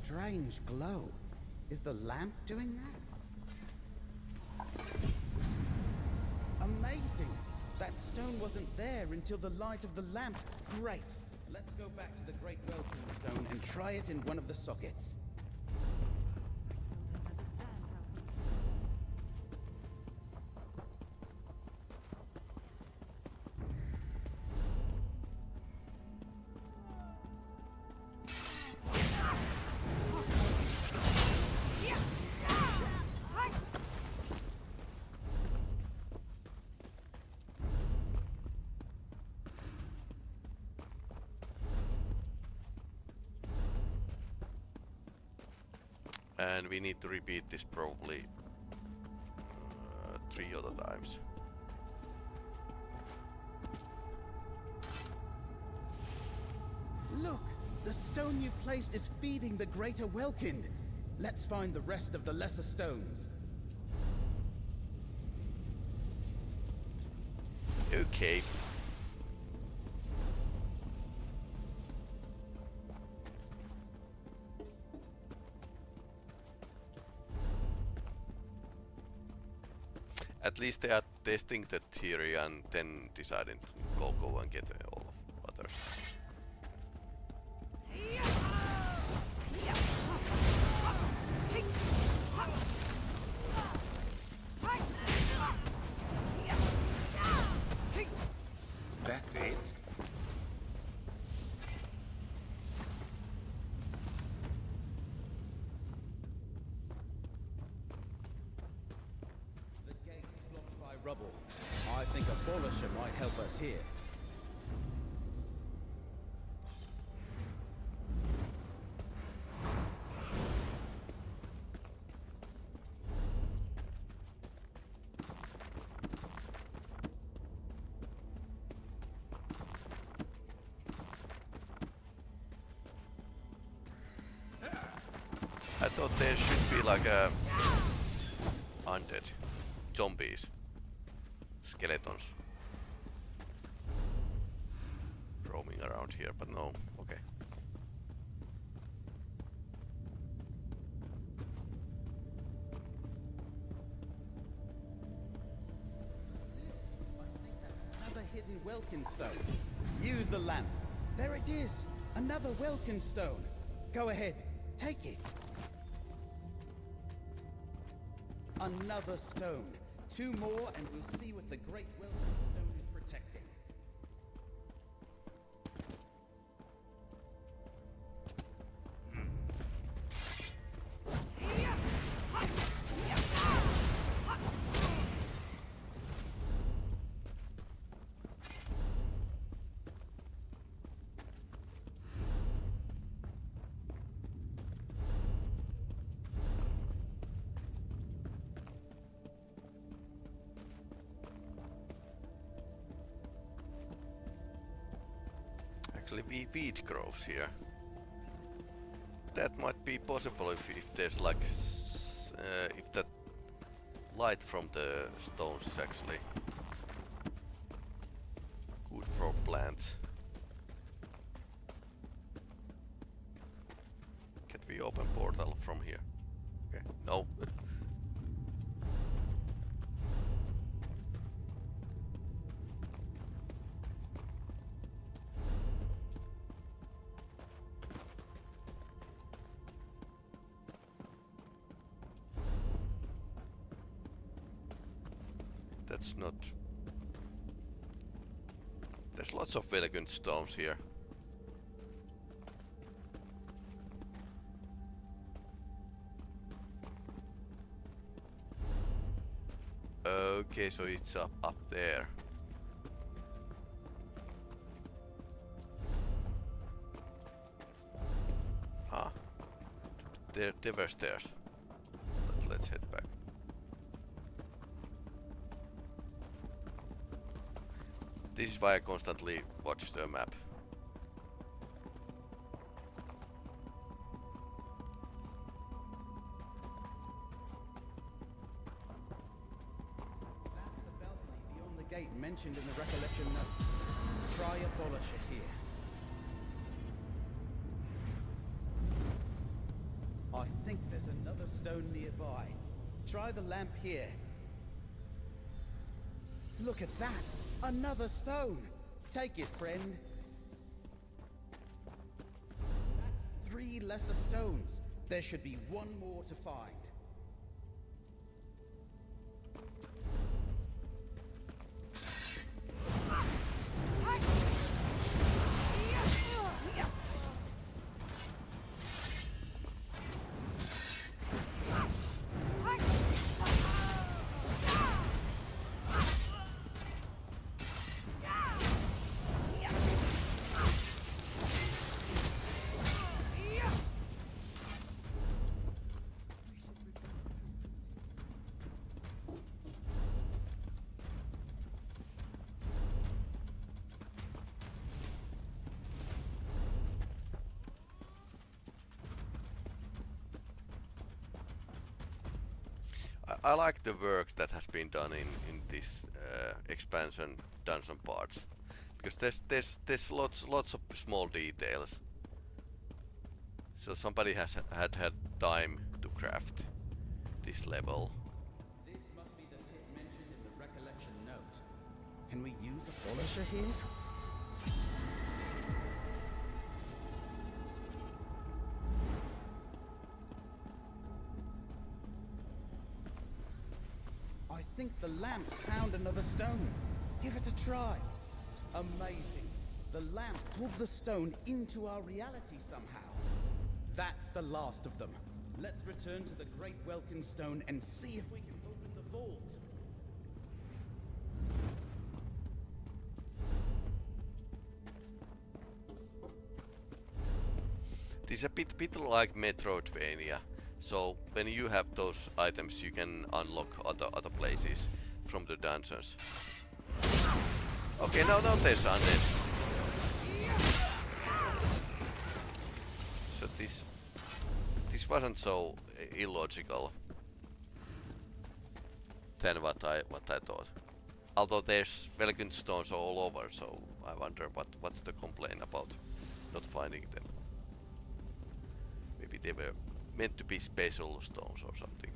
D: Strange glow. Is the lamp doing that? Amazing! That stone wasn't there until the light of the lamp. Great! Let's go back to the Great Welcome Stone and try it in one of the sockets.
A: And we need to repeat this probably 3 other times.
D: Look! The stone you placed is feeding the Greater Welkind. Let's find the rest of the lesser stones.
A: Okay. At least they are testing the theory and then deciding to go and get all of others.
D: rubble. I think a polisher might help us here.
A: I thought there should be like a undead zombies, skeletons roaming around here, but no. Okay.
D: Another hidden Welkin stone. Use the lamp. There it is. Another Welkin stone. Go ahead. Take it. Another stone. 2 more and we'll see what the Great Welkin Stone is protecting.
A: Actually, wheat grows here. That might be possible if there's like if that light from the stones is actually good for plants. Can we open portal from here? Okay, no. That's not... There's lots of elegant stones here. Okay, so it's up there. Ah. There were stairs. Let's head back. This is why I constantly watch the map.
D: That's the balcony beyond the gate mentioned in the recollection note. Try a polisher here. I think there's another stone nearby. Try the lamp here. Look at that! Another stone! Take it, friend. That's 3 lesser stones. There should be 1 more to find.
A: I like the work that has been done in this expansion dungeon parts, because there's lots of small details. So somebody has had time to craft this level.
D: This must be the pit mentioned in the recollection note. Can we use a polisher here? I think the lamp's found another stone. Give it a try. Amazing. The lamp pulled the stone into our reality somehow. That's the last of them. Let's return to the Great Welkin Stone and see if we can open the vault.
A: This is a bit like Metroidvania. So when you have those items, you can unlock other places from the dungeons. Okay, now there's undead. So this wasn't so illogical than what I thought. Although there's Velkin stones all over, so I wonder what's the complaint about not finding them. Maybe they were meant to be special stones or something.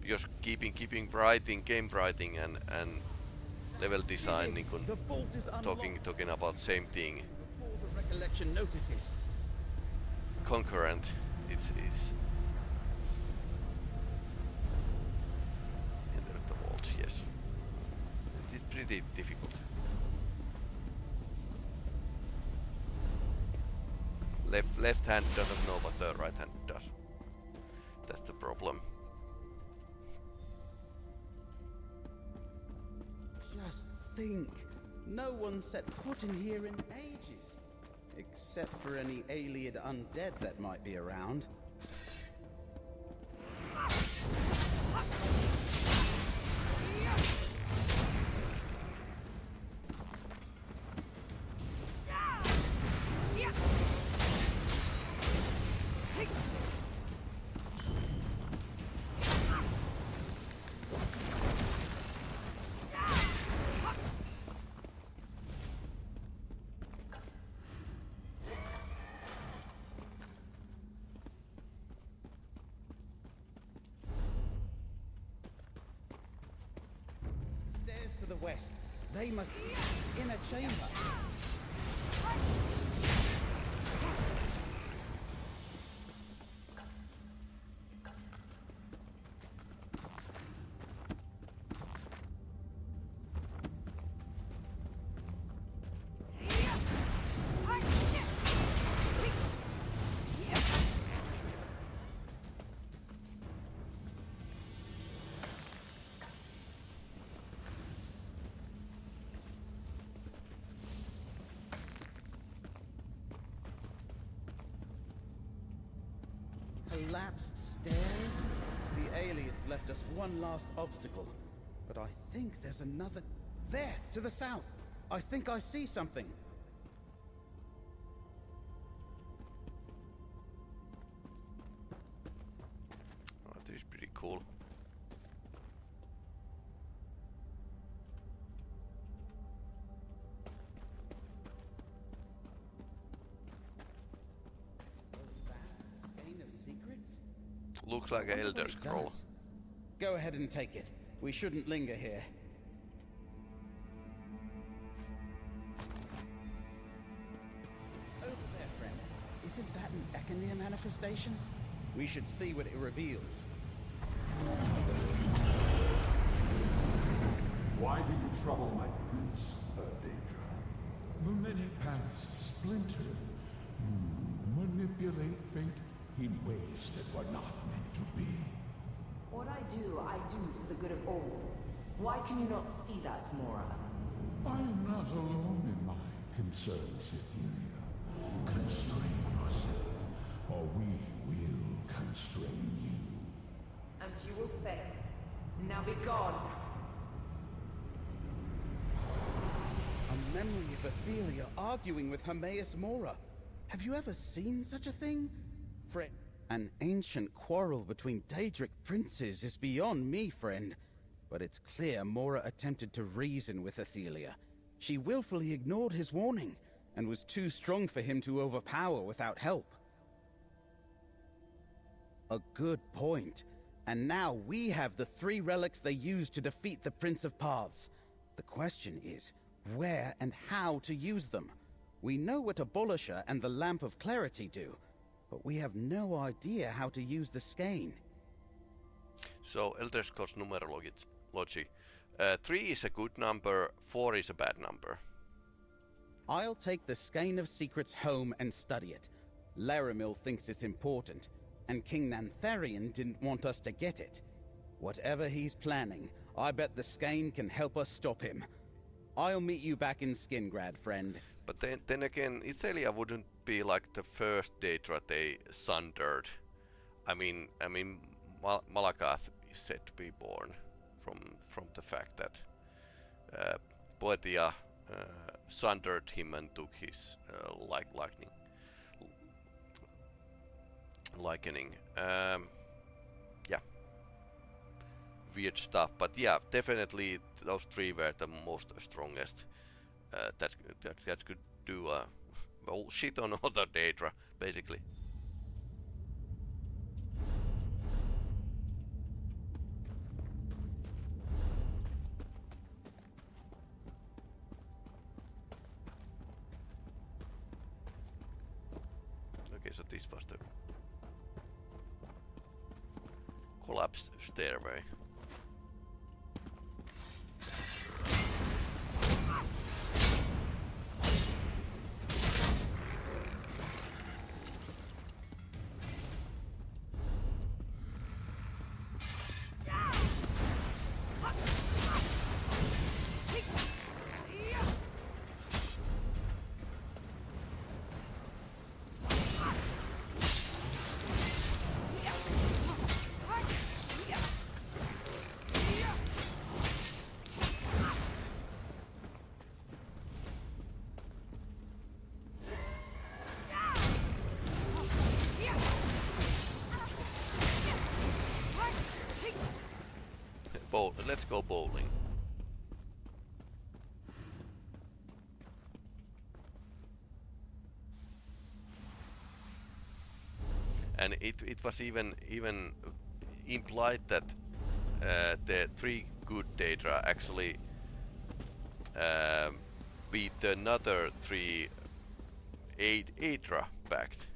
A: Because keeping game writing and level designing and talking about same thing.
D: Before the recollection notices.
A: Concurrent, it's enter the vault. Yes, it's pretty difficult. Left hand doesn't know what the right hand does. That's the problem.
D: Just think, no one set foot in here in ages. Except for any alien undead that might be around. To the west. They must be in a chamber. Collapsed stairs? The aliens left us one last obstacle. But I think there's another... There, to the south. I think I see something.
A: Oh, this is pretty cool. Looks like an Elder Scroll.
D: Go ahead and take it. We shouldn't linger here. Over there, friend. Isn't that an Echenir manifestation? We should see what it reveals.
G: Why do you trouble my prince, Daedra? The many paths splintered. You manipulate fate in ways that were not meant to be.
B: What I do for the good of all. Why can you not see that, Mora?
G: I am not alone in my concerns, Ithelia. Constrain yourself, or we will constrain you.
B: And you will fail. Now be gone.
D: A memory of Ithelia arguing with Hermaeus Mora. Have you ever seen such a thing? An ancient quarrel between Daedric princes is beyond me, friend. But it's clear Mora attempted to reason with Ithelia. She willfully ignored his warning, and was too strong for him to overpower without help. A good point. And now we have the 3 relics they used to defeat the Prince of Paths. The question is, where and how to use them. We know what Abolisher and the Lamp of Clarity do, but we have no idea how to use the skein.
A: So, Elder Scrolls numerology. 3 is a good number, 4 is a bad number.
D: I'll take the Skein of Secrets home and study it. Laramil thinks it's important, and King Nantharian didn't want us to get it. Whatever he's planning, I bet the Skane can help us stop him. I'll meet you back in Skingrad, friend.
A: But then again, Ithelia wouldn't be like the first Daedra they sundered. I mean, Malakath is said to be born from the fact that Poetia sundered him and took his likening. Yeah, weird stuff. But yeah, definitely those three were the most strongest that could do well, shit on other Daedra, basically. Okay, so this was the collapsed stairway. Let's go bowling. And it was even implied that the three good Daedra actually beat another three Aedra pact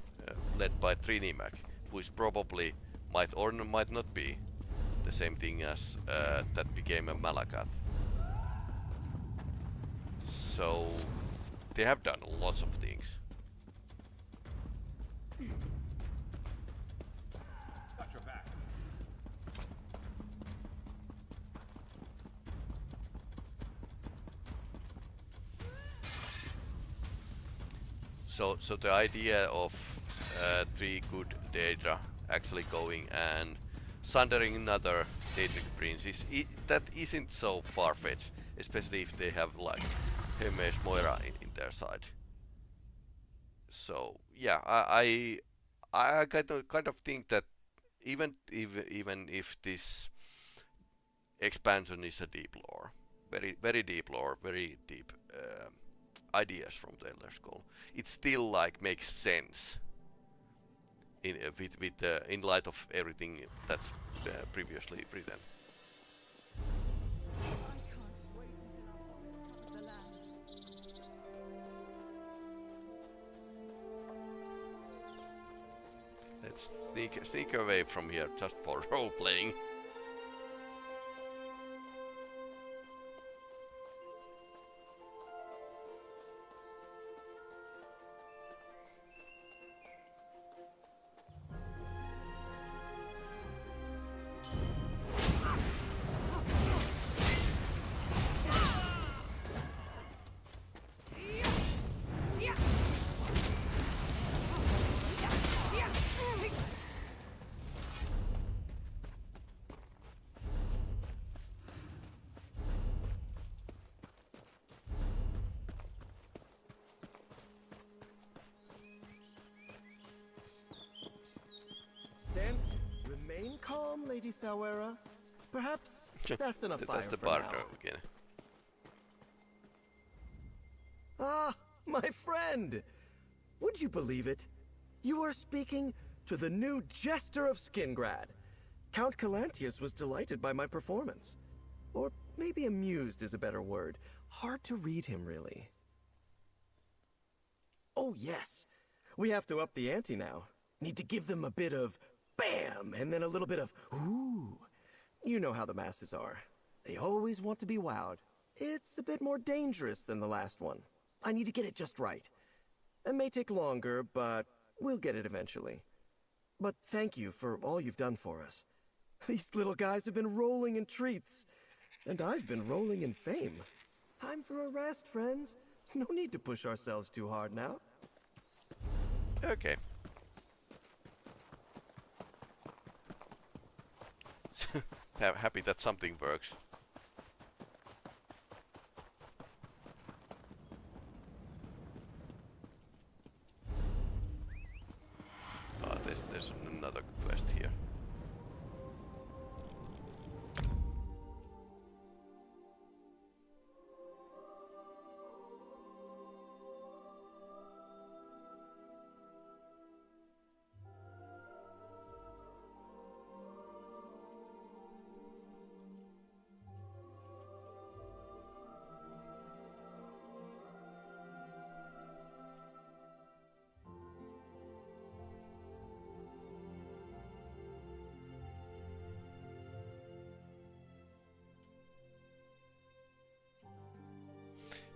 A: led by Trinimac, who is probably might or might not be the same thing as that became a Malakath. So they have done lots of things.
C: Got your back.
A: So the idea of three good Daedra actually going and sundering another Daedric prince that isn't so far-fetched, especially if they have like Hermes Moira in their side. So yeah, I kind of think that even if this expansion is a deep lore, very deep lore, very deep ideas from the Elder Scroll, it still like makes sense in light of everything that's previously written. Let's sneak away from here just for role playing.
N: Remain calm, Lady Sawera. Perhaps that's enough fire
A: That's the
N: for
A: bardo
N: now.
A: again.
N: Ah, my friend! Would you believe it? You are speaking to the new Jester of Skingrad. Count Calantius was delighted by my performance. Or maybe amused is a better word. Hard to read him, really. Oh, yes. We have to up the ante now. Need to give them a bit of bam, and then a little bit of ooh. You know how the masses are. They always want to be wowed. It's a bit more dangerous than the last one. I need to get it just right. It may take longer, but we'll get it eventually. But thank you for all you've done for us. These little guys have been rolling in treats, and I've been rolling in fame. Time for a rest, friends. No need to push ourselves too hard now.
A: Okay. Happy that something works. There's another quest here.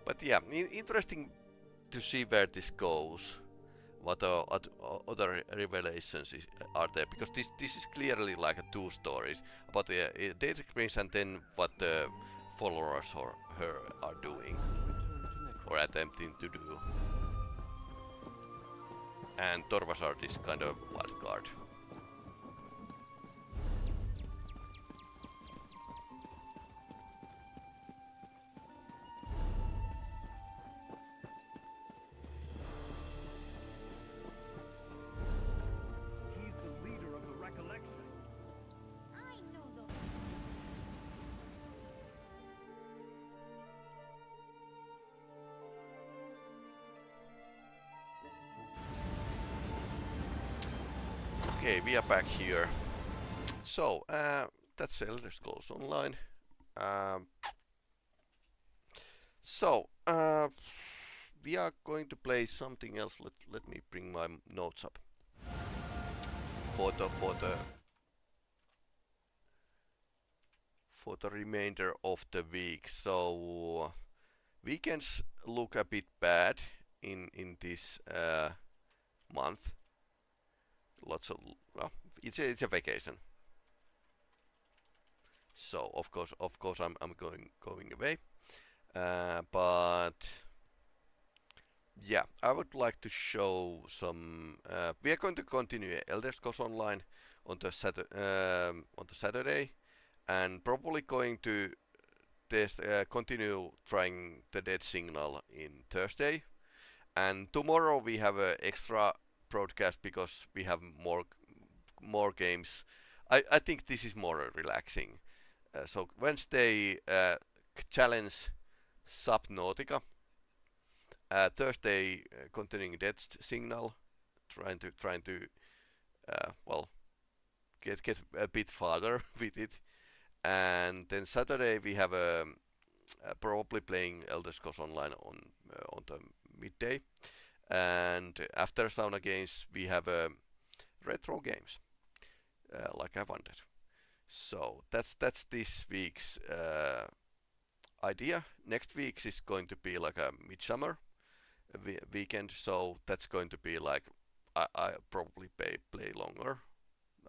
A: But yeah, interesting to see where this goes. What other revelations are there? Because this is clearly like a two stories about the Daedric Prince and then what the followers or her are doing or attempting to do. And Torvasard is kind of wild card. Okay, we are back here. So, that's Elder Scrolls Online. We are going to play something else. Let me bring my notes up for the remainder of the week. So weekends look a bit bad in this month. Lots of it's a vacation. So of course I'm going away. But yeah, I would like to show some. We are going to continue Elder Scrolls Online on the Saturday, and probably going to continue trying the Dead Signal in Thursday. And tomorrow we have an extra broadcast because we have more games. I think this is more relaxing. So Wednesday challenge Subnautica. Thursday continuing Dead Signal, trying to well get a bit farther with it. And then Saturday we have probably playing Elder Scrolls Online on the midday. And after Sauna Games we have retro games, like I wanted. So that's this week's idea. Next week is going to be like a midsummer weekend, so that's going to be like I probably play longer.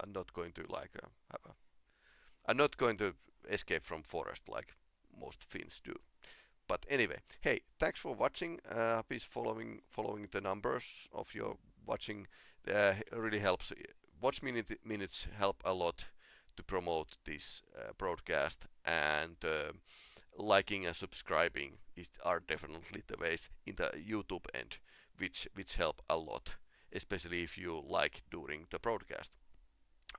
A: I'm not going to like I'm not going to escape from forest like most Finns do. But anyway, hey, thanks for watching. Please following the numbers of your watching. Really helps. Watch minutes help a lot to promote this broadcast, and liking and subscribing are definitely the ways in the YouTube end, which help a lot, especially if you like during the broadcast.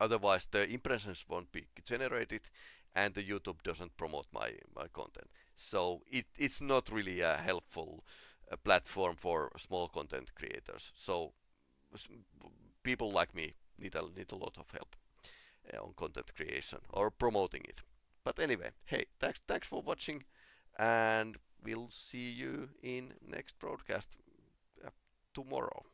A: Otherwise, the impressions won't be generated, and the YouTube doesn't promote my content. So it's not really a helpful platform for small content creators. So people like me need a lot of help on content creation or promoting it. But anyway, hey, thanks for watching, and we'll see you in next broadcast tomorrow.